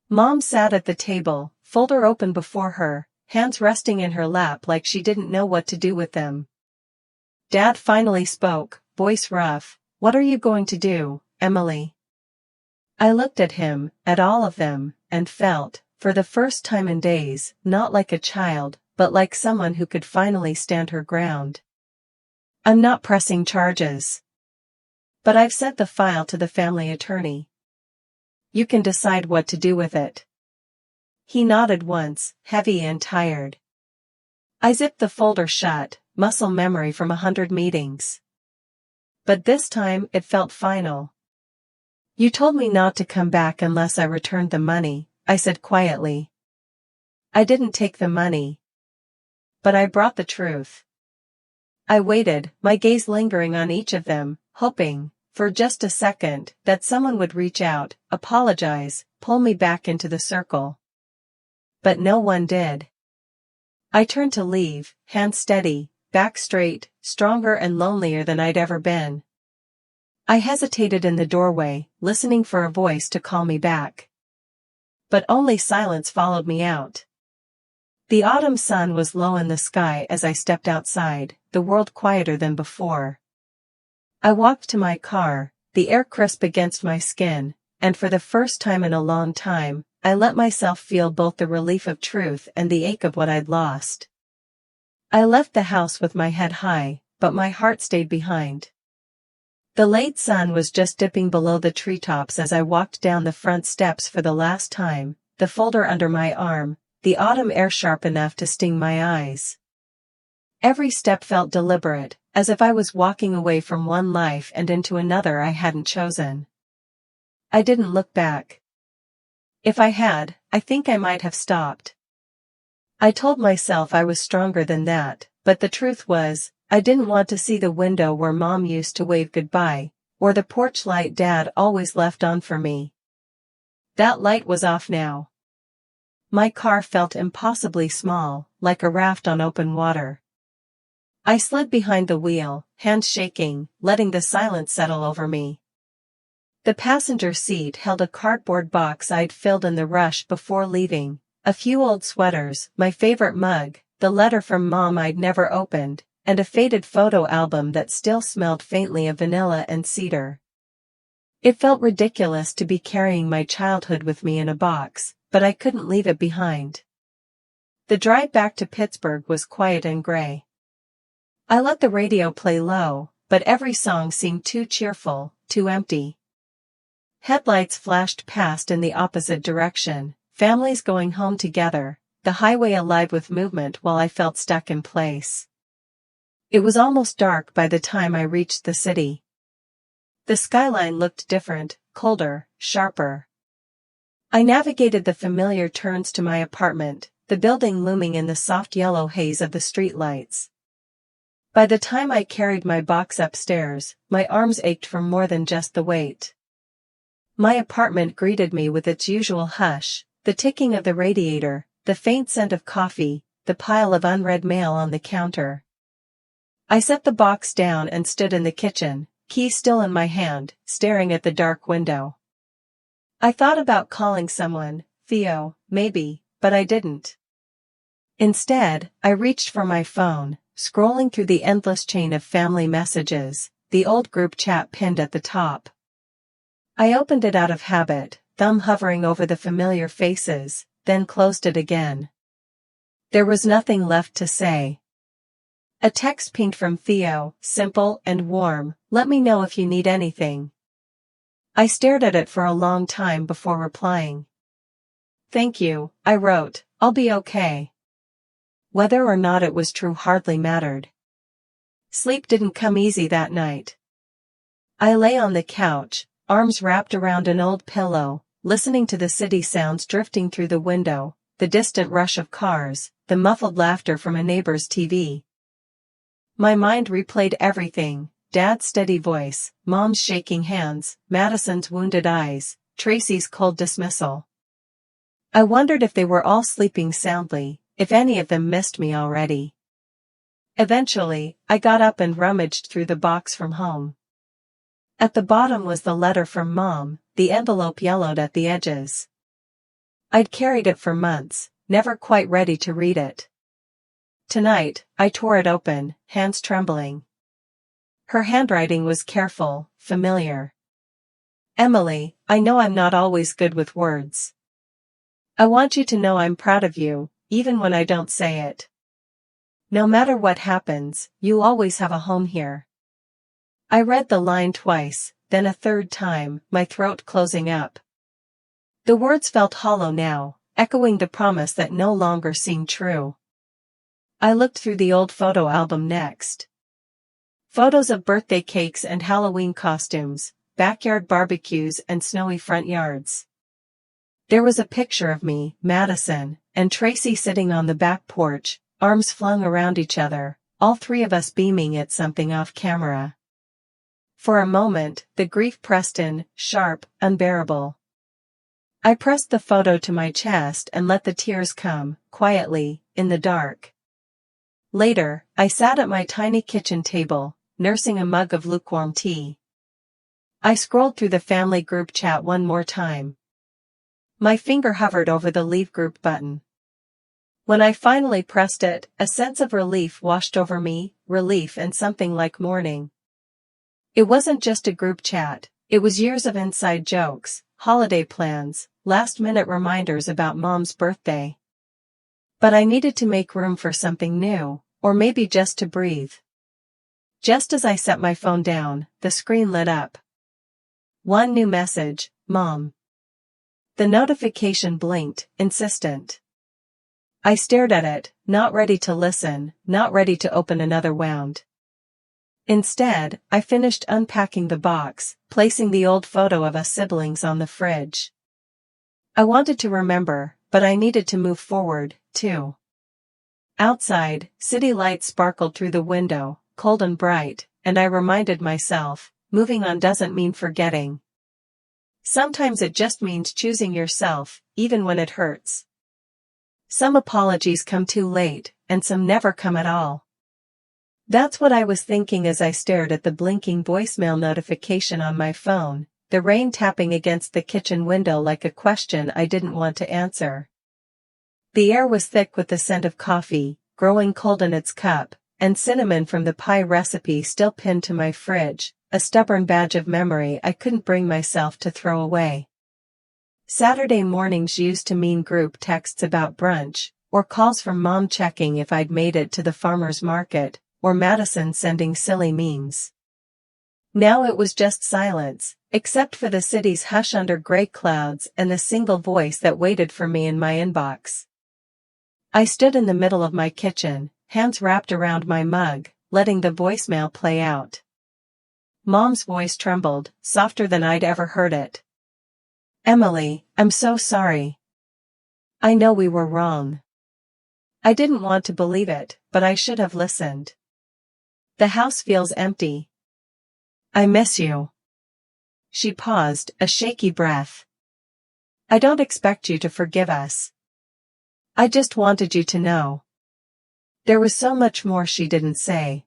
A: Mom sat at the table, folder open before her, hands resting in her lap like she didn't know what to do with them. Dad finally spoke, voice rough. "What are you going to do, Emily?" I looked at him, at all of them, and felt, for the first time in days, not like a child, but like someone who could finally stand her ground. "I'm not pressing charges. But I've sent the file to the family attorney. You can decide what to do with it." He nodded once, heavy and tired. I zipped the folder shut, muscle memory from 100 meetings. But this time it felt final. "You told me not to come back unless I returned the money," I said quietly. "I didn't take the money. But I brought the truth." I waited, my gaze lingering on each of them, hoping, for just a second, that someone would reach out, apologize, pull me back into the circle. But no one did. I turned to leave, hands steady, back straight, stronger and lonelier than I'd ever been. I hesitated in the doorway, listening for a voice to call me back. But only silence followed me out. The autumn sun was low in the sky as I stepped outside, the world quieter than before. I walked to my car, the air crisp against my skin, and for the first time in a long time, I let myself feel both the relief of truth and the ache of what I'd lost. I left the house with my head high, but my heart stayed behind. The late sun was just dipping below the treetops as I walked down the front steps for the last time, the folder under my arm, the autumn air sharp enough to sting my eyes. Every step felt deliberate, as if I was walking away from one life and into another I hadn't chosen. I didn't look back. If I had, I think I might have stopped. I told myself I was stronger than that, but the truth was, I didn't want to see the window where Mom used to wave goodbye, or the porch light Dad always left on for me. That light was off now. My car felt impossibly small, like a raft on open water. I slid behind the wheel, hands shaking, letting the silence settle over me. The passenger seat held a cardboard box I'd filled in the rush before leaving, a few old sweaters, my favorite mug, the letter from Mom I'd never opened, and a faded photo album that still smelled faintly of vanilla and cedar. It felt ridiculous to be carrying my childhood with me in a box, but I couldn't leave it behind. The drive back to Pittsburgh was quiet and gray. I let the radio play low, but every song seemed too cheerful, too empty. Headlights flashed past in the opposite direction, families going home together, the highway alive with movement while I felt stuck in place. It was almost dark by the time I reached the city. The skyline looked different, colder, sharper. I navigated the familiar turns to my apartment, the building looming in the soft yellow haze of the streetlights. By the time I carried my box upstairs, my arms ached from more than just the weight. My apartment greeted me with its usual hush, the ticking of the radiator, the faint scent of coffee, the pile of unread mail on the counter. I set the box down and stood in the kitchen, key still in my hand, staring at the dark window. I thought about calling someone, Theo, maybe, but I didn't. Instead, I reached for my phone, scrolling through the endless chain of family messages, the old group chat pinned at the top. I opened it out of habit, thumb hovering over the familiar faces, then closed it again. There was nothing left to say. A text pinged from Theo, simple and warm, "Let me know if you need anything." I stared at it for a long time before replying. "Thank you," I wrote, "I'll be okay." Whether or not it was true hardly mattered. Sleep didn't come easy that night. I lay on the couch, arms wrapped around an old pillow, listening to the city sounds drifting through the window, the distant rush of cars, the muffled laughter from a neighbor's TV. My mind replayed everything: Dad's steady voice, Mom's shaking hands, Madison's wounded eyes, Tracy's cold dismissal. I wondered if they were all sleeping soundly, if any of them missed me already. Eventually, I got up and rummaged through the box from home. At the bottom was the letter from Mom, the envelope yellowed at the edges. I'd carried it for months, never quite ready to read it. Tonight, I tore it open, hands trembling. Her handwriting was careful, familiar. Emily, I know I'm not always good with words. I want you to know I'm proud of you, even when I don't say it. No matter what happens, you always have a home here. I read the line twice, then a third time, my throat closing up. The words felt hollow now, echoing the promise that no longer seemed true. I looked through the old photo album next. Photos of birthday cakes and Halloween costumes, backyard barbecues and snowy front yards. There was a picture of me, Madison, and Tracy sitting on the back porch, arms flung around each other, all three of us beaming at something off camera. For a moment, the grief pressed in, sharp, unbearable. I pressed the photo to my chest and let the tears come, quietly, in the dark. Later, I sat at my tiny kitchen table, nursing a mug of lukewarm tea. I scrolled through the family group chat one more time. My finger hovered over the leave group button. When I finally pressed it, a sense of relief washed over me, relief and something like mourning. It wasn't just a group chat, it was years of inside jokes, holiday plans, last-minute reminders about Mom's birthday. But I needed to make room for something new, or maybe just to breathe. Just as I set my phone down, the screen lit up. One new message, Mom. The notification blinked, insistent. I stared at it, not ready to listen, not ready to open another wound. Instead, I finished unpacking the box, placing the old photo of us siblings on the fridge. I wanted to remember, but I needed to move forward, too. Outside, city lights sparkled through the window, cold and bright, and I reminded myself, moving on doesn't mean forgetting. Sometimes it just means choosing yourself, even when it hurts. Some apologies come too late, and some never come at all. That's what I was thinking as I stared at the blinking voicemail notification on my phone, the rain tapping against the kitchen window like a question I didn't want to answer. The air was thick with the scent of coffee, growing cold in its cup, and cinnamon from the pie recipe still pinned to my fridge, a stubborn badge of memory I couldn't bring myself to throw away. Saturday mornings used to mean group texts about brunch, or calls from Mom checking if I'd made it to the farmer's market, or Madison sending silly memes. Now it was just silence, except for the city's hush under gray clouds and the single voice that waited for me in my inbox. I stood in the middle of my kitchen, hands wrapped around my mug, letting the voicemail play out. Mom's voice trembled, softer than I'd ever heard it. Emily, I'm so sorry. I know we were wrong. I didn't want to believe it, but I should have listened. The house feels empty. I miss you. She paused, a shaky breath. I don't expect you to forgive us. I just wanted you to know. There was so much more she didn't say.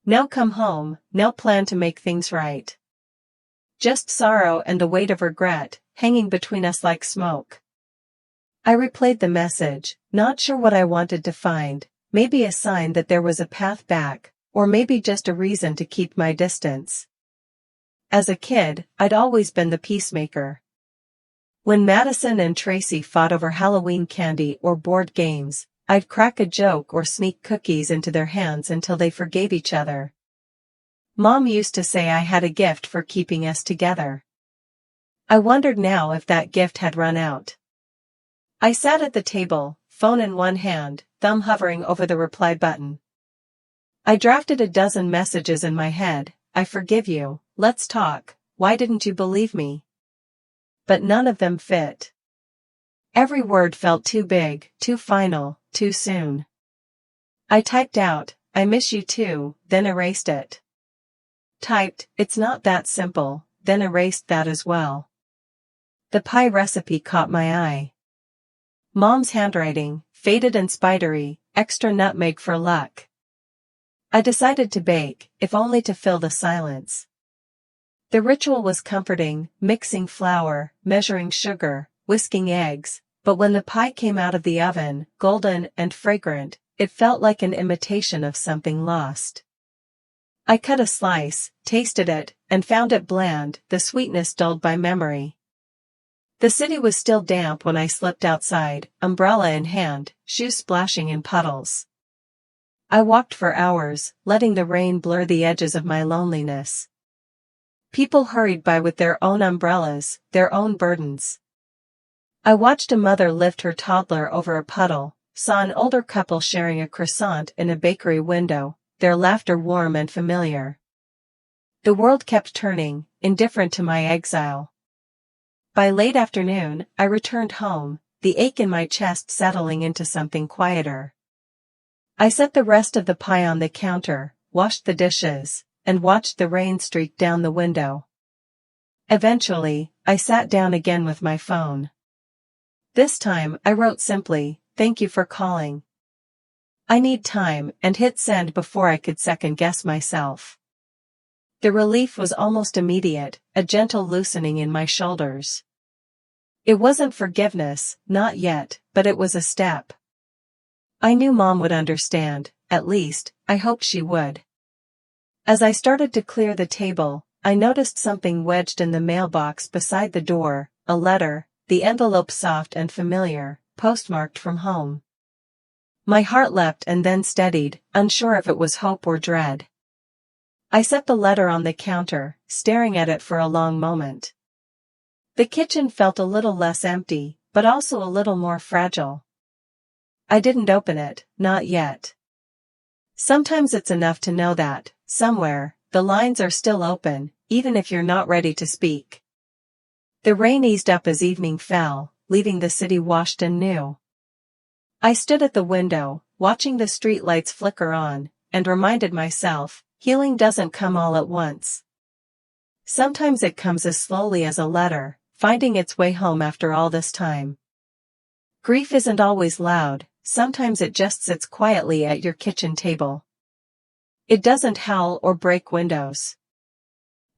A: No come home, no plan to make things right. Just sorrow and the weight of regret, hanging between us like smoke. I replayed the message, not sure what I wanted to find, maybe a sign that there was a path back, or maybe just a reason to keep my distance. As a kid, I'd always been the peacemaker. When Madison and Tracy fought over Halloween candy or board games, I'd crack a joke or sneak cookies into their hands until they forgave each other. Mom used to say I had a gift for keeping us together. I wondered now if that gift had run out. I sat at the table, phone in one hand, thumb hovering over the reply button. I drafted a dozen messages in my head. I forgive you, let's talk, why didn't you believe me? But none of them fit. Every word felt too big, too final, too soon. I typed out, I miss you too, then erased it. Typed, it's not that simple, then erased that as well. The pie recipe caught my eye. Mom's handwriting, faded and spidery, extra nutmeg for luck. I decided to bake, if only to fill the silence. The ritual was comforting, mixing flour, measuring sugar, whisking eggs, but when the pie came out of the oven, golden and fragrant, it felt like an imitation of something lost. I cut a slice, tasted it, and found it bland, the sweetness dulled by memory. The city was still damp when I slipped outside, umbrella in hand, shoes splashing in puddles. I walked for hours, letting the rain blur the edges of my loneliness. People hurried by with their own umbrellas, their own burdens. I watched a mother lift her toddler over a puddle, saw an older couple sharing a croissant in a bakery window, their laughter warm and familiar. The world kept turning, indifferent to my exile. By late afternoon, I returned home, the ache in my chest settling into something quieter. I set the rest of the pie on the counter, washed the dishes, and watched the rain streak down the window. Eventually, I sat down again with my phone. This time, I wrote simply, "Thank you for calling. I need time," and hit send before I could second-guess myself. The relief was almost immediate, a gentle loosening in my shoulders. It wasn't forgiveness, not yet, but it was a step. I knew Mom would understand, at least, I hoped she would. As I started to clear the table, I noticed something wedged in the mailbox beside the door, a letter, the envelope soft and familiar, postmarked from home. My heart leapt and then steadied, unsure if it was hope or dread. I set the letter on the counter, staring at it for a long moment. The kitchen felt a little less empty, but also a little more fragile. I didn't open it, not yet. Sometimes it's enough to know that, somewhere, the lines are still open, even if you're not ready to speak. The rain eased up as evening fell, leaving the city washed and new. I stood at the window, watching the streetlights flicker on, and reminded myself, healing doesn't come all at once. Sometimes it comes as slowly as a letter, finding its way home after all this time. Grief isn't always loud, sometimes it just sits quietly at your kitchen table. It doesn't howl or break windows.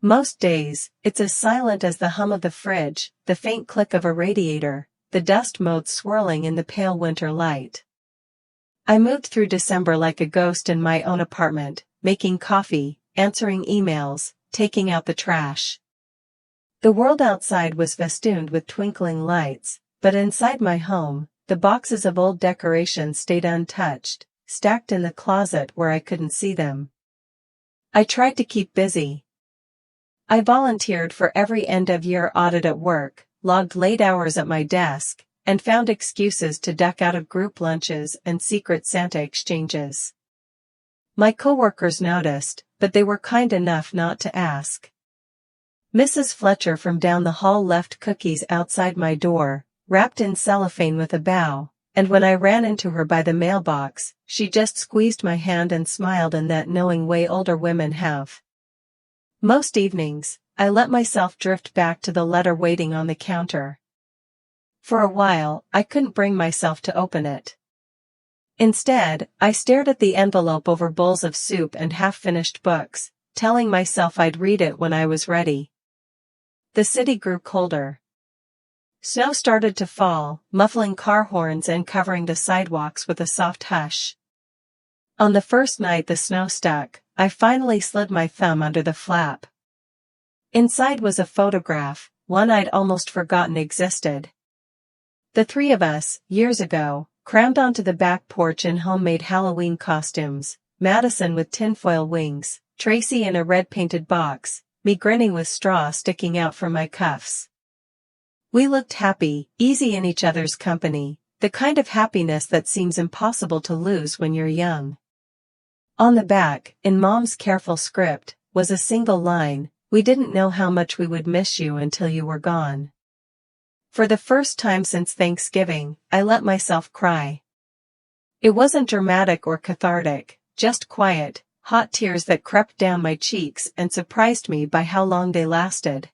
A: Most days, it's as silent as the hum of the fridge, the faint click of a radiator, the dust motes swirling in the pale winter light. I moved through December like a ghost in my own apartment, making coffee, answering emails, taking out the trash. The world outside was festooned with twinkling lights, but inside my home, the boxes of old decorations stayed untouched, stacked in the closet where I couldn't see them. I tried to keep busy. I volunteered for every end-of-year audit at work, logged late hours at my desk, and found excuses to duck out of group lunches and secret Santa exchanges. My coworkers noticed, but they were kind enough not to ask. Mrs. Fletcher from down the hall left cookies outside my door, wrapped in cellophane with a bow, and when I ran into her by the mailbox, she just squeezed my hand and smiled in that knowing way older women have. Most evenings, I let myself drift back to the letter waiting on the counter. For a while, I couldn't bring myself to open it. Instead, I stared at the envelope over bowls of soup and half-finished books, telling myself I'd read it when I was ready. The city grew colder. Snow started to fall, muffling car horns and covering the sidewalks with a soft hush. On the first night the snow stuck, I finally slid my thumb under the flap. Inside was a photograph, one I'd almost forgotten existed. The three of us, years ago, crammed onto the back porch in homemade Halloween costumes, Madison with tinfoil wings, Tracy in a red-painted box, me grinning with straw sticking out from my cuffs. We looked happy, easy in each other's company, the kind of happiness that seems impossible to lose when you're young. On the back, in Mom's careful script, was a single line, "We didn't know how much we would miss you until you were gone." For the first time since Thanksgiving, I let myself cry. It wasn't dramatic or cathartic, just quiet, hot tears that crept down my cheeks and surprised me by how long they lasted.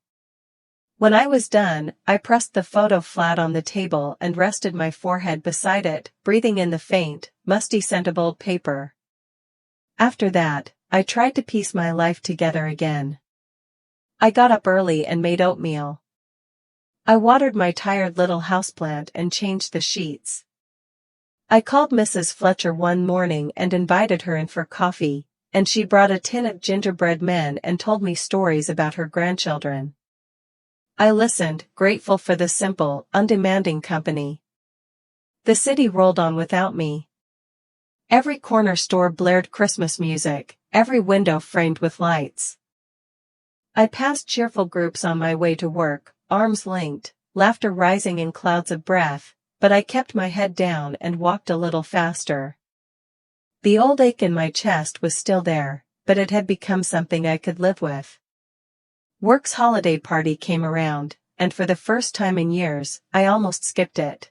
A: When I was done, I pressed the photo flat on the table and rested my forehead beside it, breathing in the faint, musty scent of old paper. After that, I tried to piece my life together again. I got up early and made oatmeal. I watered my tired little houseplant and changed the sheets. I called Mrs. Fletcher one morning and invited her in for coffee, and she brought a tin of gingerbread men and told me stories about her grandchildren. I listened, grateful for the simple, undemanding company. The city rolled on without me. Every corner store blared Christmas music, every window framed with lights. I passed cheerful groups on my way to work, arms linked, laughter rising in clouds of breath, but I kept my head down and walked a little faster. The old ache in my chest was still there, but it had become something I could live with. Work's holiday party came around, and for the first time in years, I almost skipped it.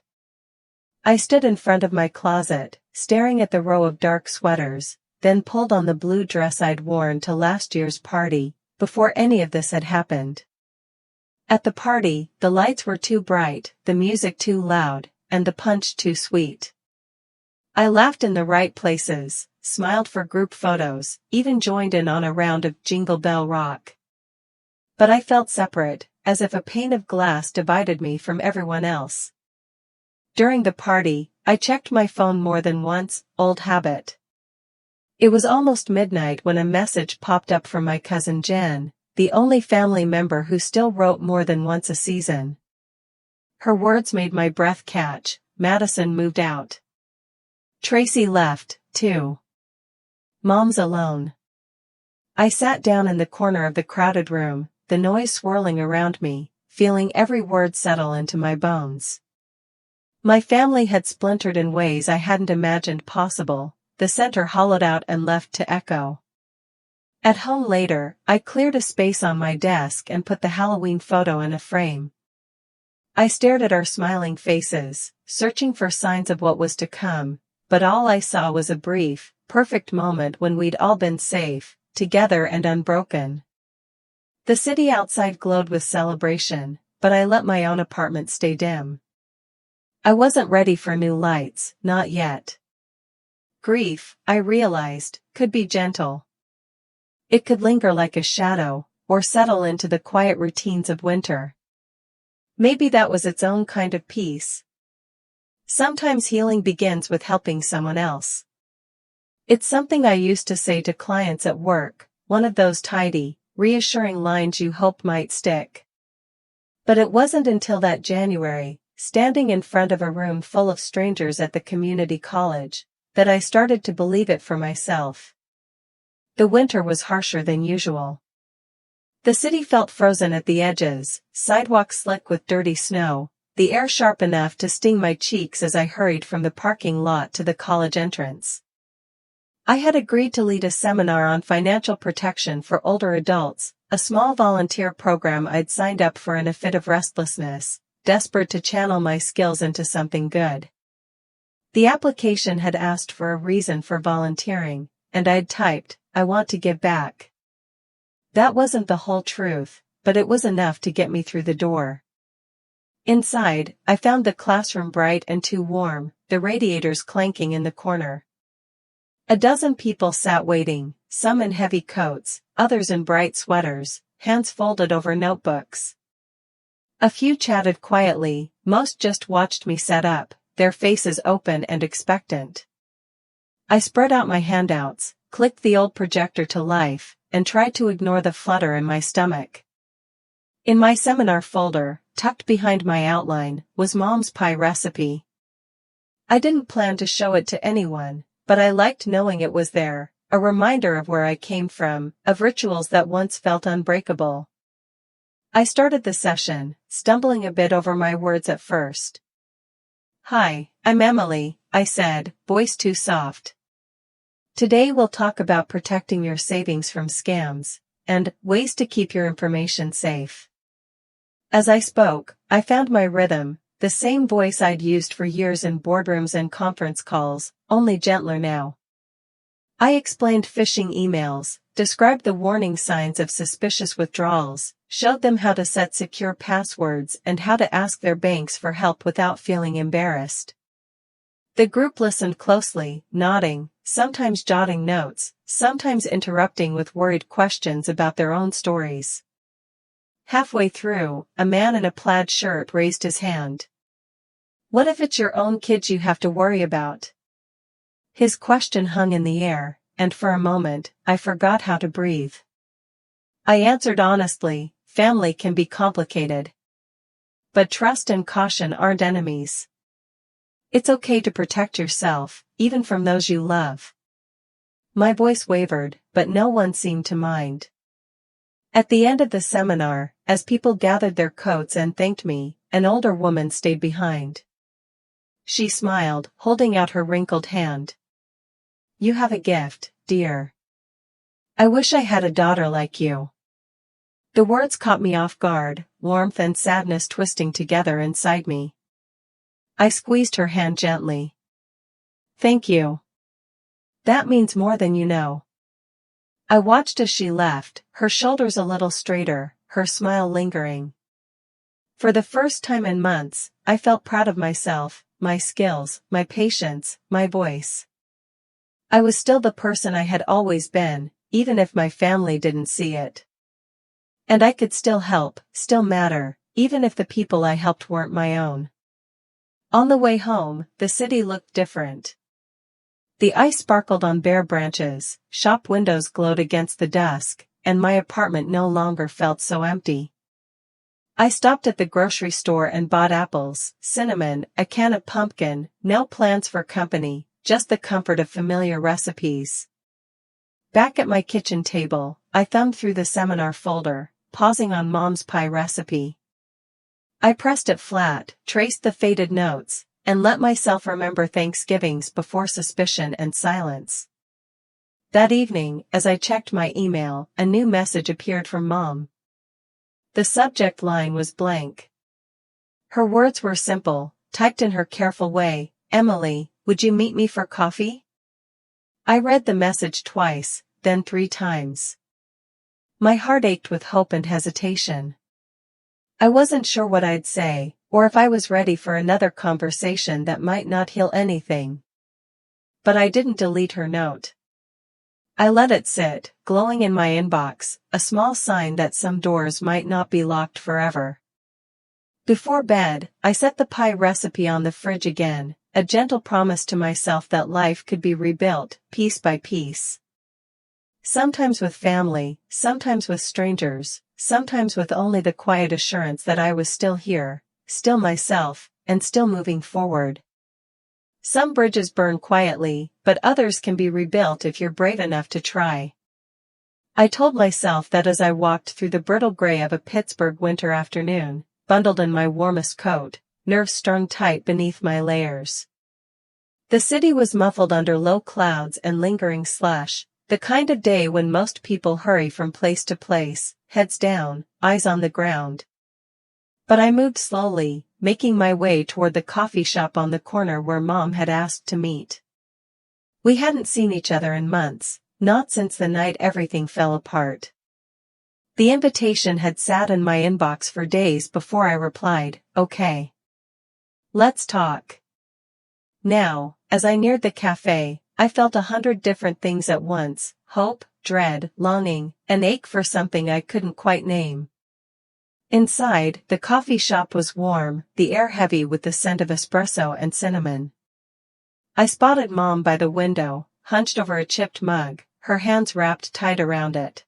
A: I stood in front of my closet, staring at the row of dark sweaters, then pulled on the blue dress I'd worn to last year's party, before any of this had happened. At the party, the lights were too bright, the music too loud, and the punch too sweet. I laughed in the right places, smiled for group photos, even joined in on a round of Jingle Bell Rock. But I felt separate, as if a pane of glass divided me from everyone else. During the party, I checked my phone more than once, old habit. It was almost midnight when a message popped up from my cousin Jen, the only family member who still wrote more than once a season. Her words made my breath catch. Madison moved out. Tracy left, too. Mom's alone. I sat down in the corner of the crowded room, the noise swirling around me, feeling every word settle into my bones. My family had splintered in ways I hadn't imagined possible, the center hollowed out and left to echo. At home later, I cleared a space on my desk and put the Halloween photo in a frame. I stared at our smiling faces, searching for signs of what was to come, but all I saw was a brief, perfect moment when we'd all been safe, together and unbroken. The city outside glowed with celebration, but I let my own apartment stay dim. I wasn't ready for new lights, not yet. Grief, I realized, could be gentle. It could linger like a shadow, or settle into the quiet routines of winter. Maybe that was its own kind of peace. Sometimes healing begins with helping someone else. It's something I used to say to clients at work, one of those tidy, reassuring lines you hoped might stick. But it wasn't until that January, standing in front of a room full of strangers at the community college, that I started to believe it for myself. The winter was harsher than usual. The city felt frozen at the edges, sidewalks slick with dirty snow, the air sharp enough to sting my cheeks as I hurried from the parking lot to the college entrance. I had agreed to lead a seminar on financial protection for older adults, a small volunteer program I'd signed up for in a fit of restlessness, desperate to channel my skills into something good. The application had asked for a reason for volunteering, and I'd typed, "I want to give back." That wasn't the whole truth, but it was enough to get me through the door. Inside, I found the classroom bright and too warm, the radiators clanking in the corner. A dozen people sat waiting, some in heavy coats, others in bright sweaters, hands folded over notebooks. A few chatted quietly, most just watched me set up, their faces open and expectant. I spread out my handouts, clicked the old projector to life, and tried to ignore the flutter in my stomach. In my seminar folder, tucked behind my outline, was Mom's pie recipe. I didn't plan to show it to anyone, but I liked knowing it was there, a reminder of where I came from, of rituals that once felt unbreakable. I started the session, stumbling a bit over my words at first. "Hi, I'm Emily," I said, voice too soft. "Today we'll talk about protecting your savings from scams, and ways to keep your information safe." As I spoke, I found my rhythm, the same voice I'd used for years in boardrooms and conference calls, only gentler now. I explained phishing emails, described the warning signs of suspicious withdrawals, showed them how to set secure passwords and how to ask their banks for help without feeling embarrassed. The group listened closely, nodding, sometimes jotting notes, sometimes interrupting with worried questions about their own stories. Halfway through, a man in a plaid shirt raised his hand. What if it's your own kids you have to worry about? His question hung in the air, and for a moment, I forgot how to breathe. I answered honestly, family can be complicated. But trust and caution aren't enemies. It's okay to protect yourself, even from those you love. My voice wavered, but no one seemed to mind. At the end of the seminar, as people gathered their coats and thanked me, an older woman stayed behind. She smiled, holding out her wrinkled hand. You have a gift, dear. I wish I had a daughter like you. The words caught me off guard, warmth and sadness twisting together inside me. I squeezed her hand gently. Thank you. That means more than you know. I watched as she left, her shoulders a little straighter, her smile lingering. For the first time in months, I felt proud of myself, my skills, my patience, my voice. I was still the person I had always been, even if my family didn't see it. And I could still help, still matter, even if the people I helped weren't my own. On the way home, the city looked different. The ice sparkled on bare branches, shop windows glowed against the dusk, and my apartment no longer felt so empty. I stopped at the grocery store and bought apples, cinnamon, a can of pumpkin, no plans for company, just the comfort of familiar recipes. Back at my kitchen table, I thumbed through the seminar folder, pausing on Mom's pie recipe. I pressed it flat, traced the faded notes, and let myself remember Thanksgivings before suspicion and silence. That evening, as I checked my email, a new message appeared from Mom. The subject line was blank. Her words were simple, typed in her careful way, Emily, would you meet me for coffee? I read the message twice, then 3 times. My heart ached with hope and hesitation. I wasn't sure what I'd say, or if I was ready for another conversation that might not heal anything. But I didn't delete her note. I let it sit, glowing in my inbox, a small sign that some doors might not be locked forever. Before bed, I set the pie recipe on the fridge again, a gentle promise to myself that life could be rebuilt, piece by piece. Sometimes with family, sometimes with strangers, sometimes with only the quiet assurance that I was still here, still myself, and still moving forward. Some bridges burn quietly, but others can be rebuilt if you're brave enough to try. I told myself that as I walked through the brittle gray of a Pittsburgh winter afternoon, bundled in my warmest coat, nerves strung tight beneath my layers. The city was muffled under low clouds and lingering slush, the kind of day when most people hurry from place to place, heads down, eyes on the ground. But I moved slowly, making my way toward the coffee shop on the corner where Mom had asked to meet. We hadn't seen each other in months, not since the night everything fell apart. The invitation had sat in my inbox for days before I replied, okay. Let's talk. Now, as I neared the cafe, I felt 100 different things at once, hope, dread, longing, an ache for something I couldn't quite name. Inside, the coffee shop was warm, the air heavy with the scent of espresso and cinnamon. I spotted Mom by the window, hunched over a chipped mug, her hands wrapped tight around it.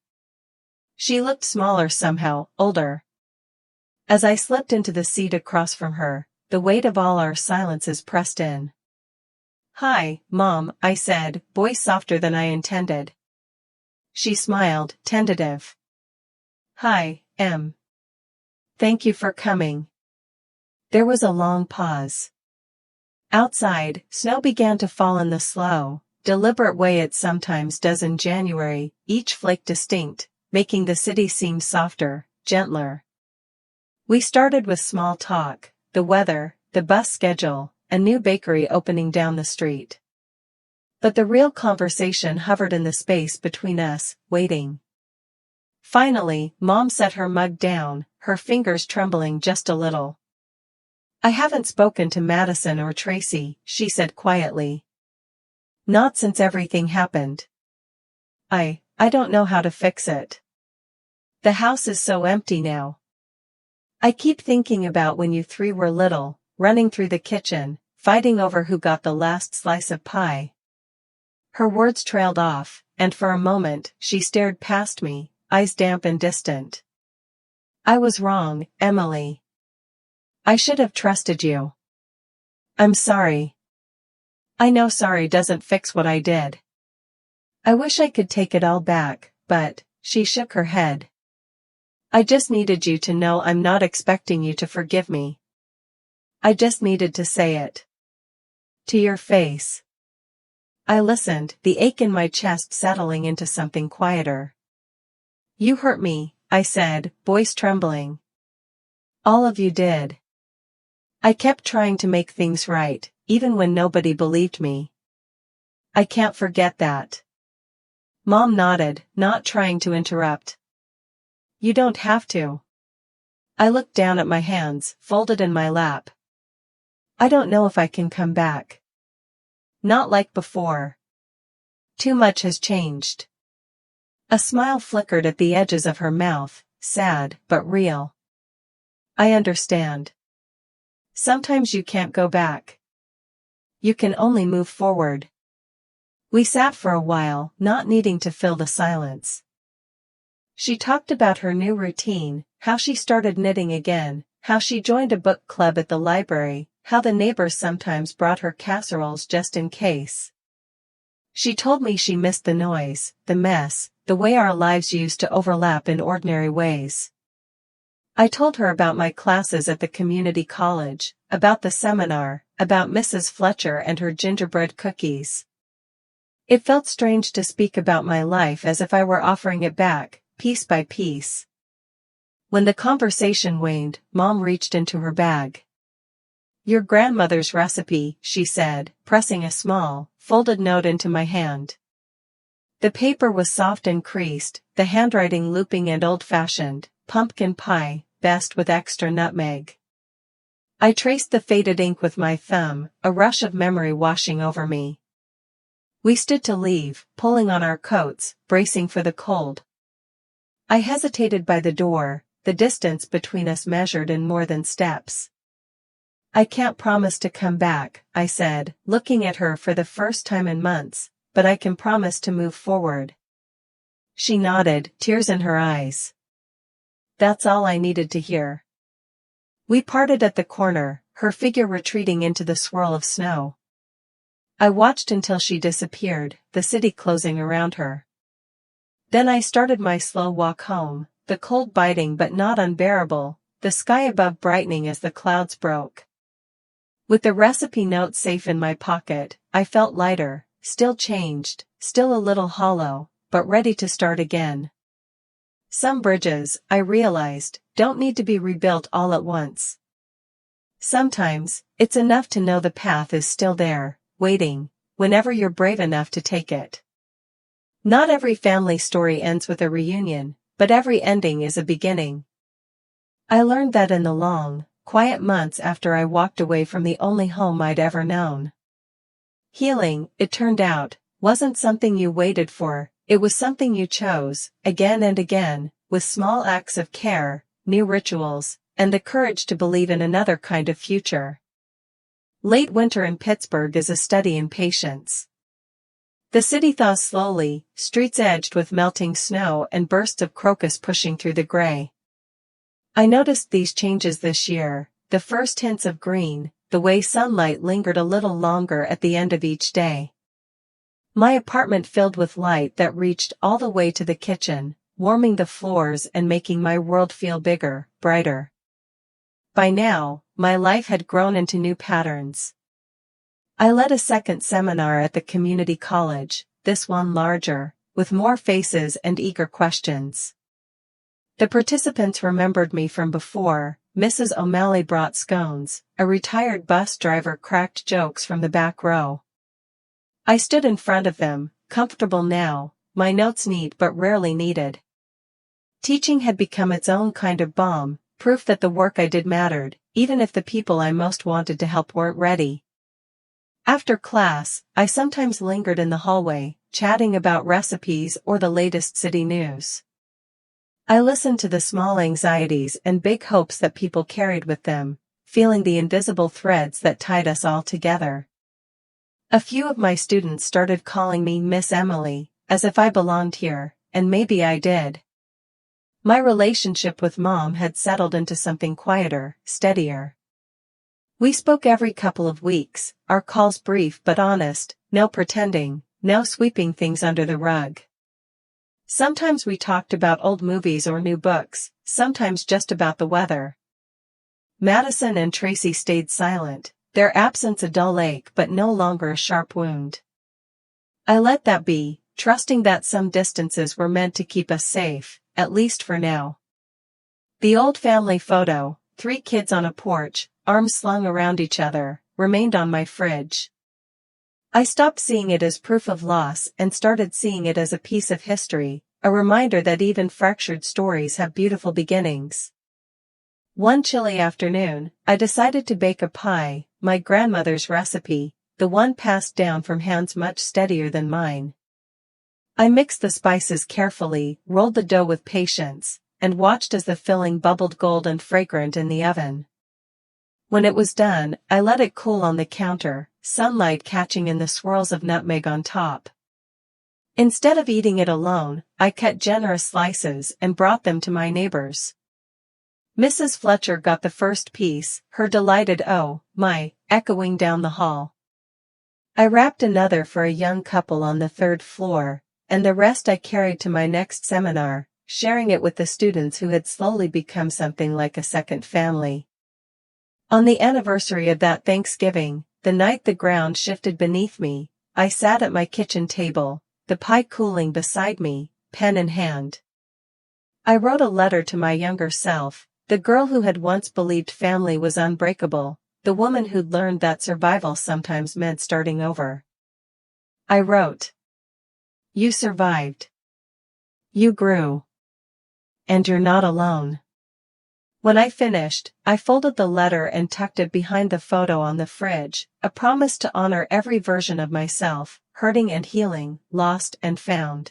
A: She looked smaller somehow, older. As I slipped into the seat across from her, the weight of all our silences pressed in. Hi, Mom, I said, voice softer than I intended. She smiled, tentative. Hi, Em. Thank you for coming. There was a long pause. Outside, snow began to fall in the slow, deliberate way it sometimes does in January, each flake distinct, making the city seem softer, gentler. We started with small talk, the weather, the bus schedule, a new bakery opening down the street. But the real conversation hovered in the space between us, waiting. Finally, Mom set her mug down, her fingers trembling just a little. I haven't spoken to Madison or Tracy, she said quietly. Not since everything happened. I don't know how to fix it. The house is so empty now. I keep thinking about when you three were little, running through the kitchen, fighting over who got the last slice of pie." Her words trailed off, and for a moment, she stared past me, eyes damp and distant. "I was wrong, Emily. I should have trusted you. I'm sorry. I know sorry doesn't fix what I did. I wish I could take it all back, but," she shook her head. "I just needed you to know I'm not expecting you to forgive me. I just needed to say it. To your face." I listened, the ache in my chest settling into something quieter. "You hurt me," I said, voice trembling. "All of you did. I kept trying to make things right, even when nobody believed me. I can't forget that." Mom nodded, not trying to interrupt. "You don't have to." I looked down at my hands, folded in my lap. "I don't know if I can come back. Not like before. Too much has changed." A smile flickered at the edges of her mouth, sad but real. "I understand. Sometimes you can't go back. You can only move forward." We sat for a while, not needing to fill the silence. She talked about her new routine, how she started knitting again, how she joined a book club at the library, how the neighbors sometimes brought her casseroles just in case. She told me she missed the noise, the mess, the way our lives used to overlap in ordinary ways. I told her about my classes at the community college, about the seminar, about Mrs. Fletcher and her gingerbread cookies. It felt strange to speak about my life as if I were offering it back, piece by piece. When the conversation waned, Mom reached into her bag. "Your grandmother's recipe," she said, pressing a small, folded note into my hand. The paper was soft and creased, the handwriting looping and old-fashioned, "pumpkin pie, best with extra nutmeg." I traced the faded ink with my thumb, a rush of memory washing over me. We stood to leave, pulling on our coats, bracing for the cold. I hesitated by the door, the distance between us measured in more than steps. "I can't promise to come back," I said, looking at her for the first time in months, "but I can promise to move forward." She nodded, tears in her eyes. That's all I needed to hear. We parted at the corner, her figure retreating into the swirl of snow. I watched until she disappeared, the city closing around her. Then I started my slow walk home, the cold biting but not unbearable, the sky above brightening as the clouds broke. With the recipe note safe in my pocket, I felt lighter, still changed, still a little hollow, but ready to start again. Some bridges, I realized, don't need to be rebuilt all at once. Sometimes, it's enough to know the path is still there, waiting, whenever you're brave enough to take it. Not every family story ends with a reunion, but every ending is a beginning. I learned that in the long, quiet months after I walked away from the only home I'd ever known. Healing, it turned out, wasn't something you waited for, it was something you chose, again and again, with small acts of care, new rituals, and the courage to believe in another kind of future. Late winter in Pittsburgh is a study in patience. The city thaws slowly, streets edged with melting snow and bursts of crocus pushing through the gray. I noticed these changes this year, the first hints of green, the way sunlight lingered a little longer at the end of each day. My apartment filled with light that reached all the way to the kitchen, warming the floors and making my world feel bigger, brighter. By now, my life had grown into new patterns. I led a second seminar at the community college, this one larger, with more faces and eager questions. The participants remembered me from before. Mrs. O'Malley brought scones, a retired bus driver cracked jokes from the back row. I stood in front of them, comfortable now, my notes neat but rarely needed. Teaching had become its own kind of balm, proof that the work I did mattered, even if the people I most wanted to help weren't ready. After class, I sometimes lingered in the hallway, chatting about recipes or the latest city news. I listened to the small anxieties and big hopes that people carried with them, feeling the invisible threads that tied us all together. A few of my students started calling me Miss Emily, as if I belonged here, and maybe I did. My relationship with Mom had settled into something quieter, steadier. We spoke every couple of weeks, our calls brief but honest, no pretending, no sweeping things under the rug. Sometimes we talked about old movies or new books, sometimes just about the weather. Madison and Tracy stayed silent, their absence a dull ache but no longer a sharp wound. I let that be, trusting that some distances were meant to keep us safe, at least for now. The old family photo, 3 kids on a porch, arms slung around each other, remained on my fridge. I stopped seeing it as proof of loss and started seeing it as a piece of history, a reminder that even fractured stories have beautiful beginnings. One chilly afternoon, I decided to bake a pie, my grandmother's recipe, the one passed down from hands much steadier than mine. I mixed the spices carefully, rolled the dough with patience, and watched as the filling bubbled gold and fragrant in the oven. When it was done, I let it cool on the counter, sunlight catching in the swirls of nutmeg on top. Instead of eating it alone, I cut generous slices and brought them to my neighbors. Mrs. Fletcher got the first piece, her delighted "oh, my," echoing down the hall. I wrapped another for a young couple on the 3rd floor, and the rest I carried to my next seminar, sharing it with the students who had slowly become something like a second family. On the anniversary of that Thanksgiving, the night the ground shifted beneath me, I sat at my kitchen table, the pie cooling beside me, pen in hand. I wrote a letter to my younger self, the girl who had once believed family was unbreakable, the woman who'd learned that survival sometimes meant starting over. I wrote, "You survived. You grew. And you're not alone." When I finished, I folded the letter and tucked it behind the photo on the fridge, a promise to honor every version of myself, hurting and healing, lost and found.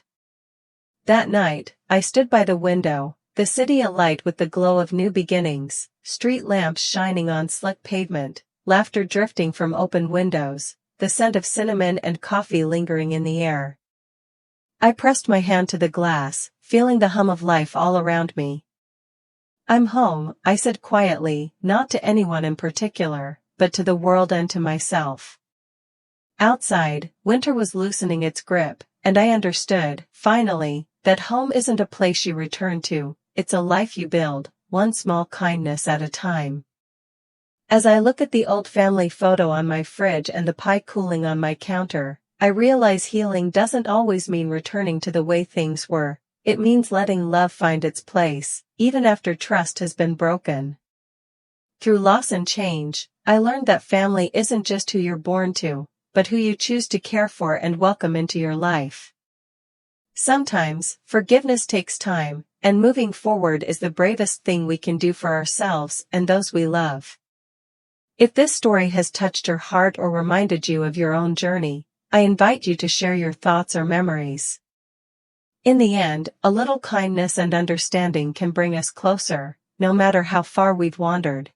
A: That night, I stood by the window, the city alight with the glow of new beginnings, street lamps shining on slick pavement, laughter drifting from open windows, the scent of cinnamon and coffee lingering in the air. I pressed my hand to the glass, feeling the hum of life all around me. "I'm home," I said quietly, not to anyone in particular, but to the world and to myself. Outside, winter was loosening its grip, and I understood, finally, that home isn't a place you return to, it's a life you build, one small kindness at a time. As I look at the old family photo on my fridge and the pie cooling on my counter, I realize healing doesn't always mean returning to the way things were. It means letting love find its place, even after trust has been broken. Through loss and change, I learned that family isn't just who you're born to, but who you choose to care for and welcome into your life. Sometimes, forgiveness takes time, and moving forward is the bravest thing we can do for ourselves and those we love. If this story has touched your heart or reminded you of your own journey, I invite you to share your thoughts or memories. In the end, a little kindness and understanding can bring us closer, no matter how far we've wandered.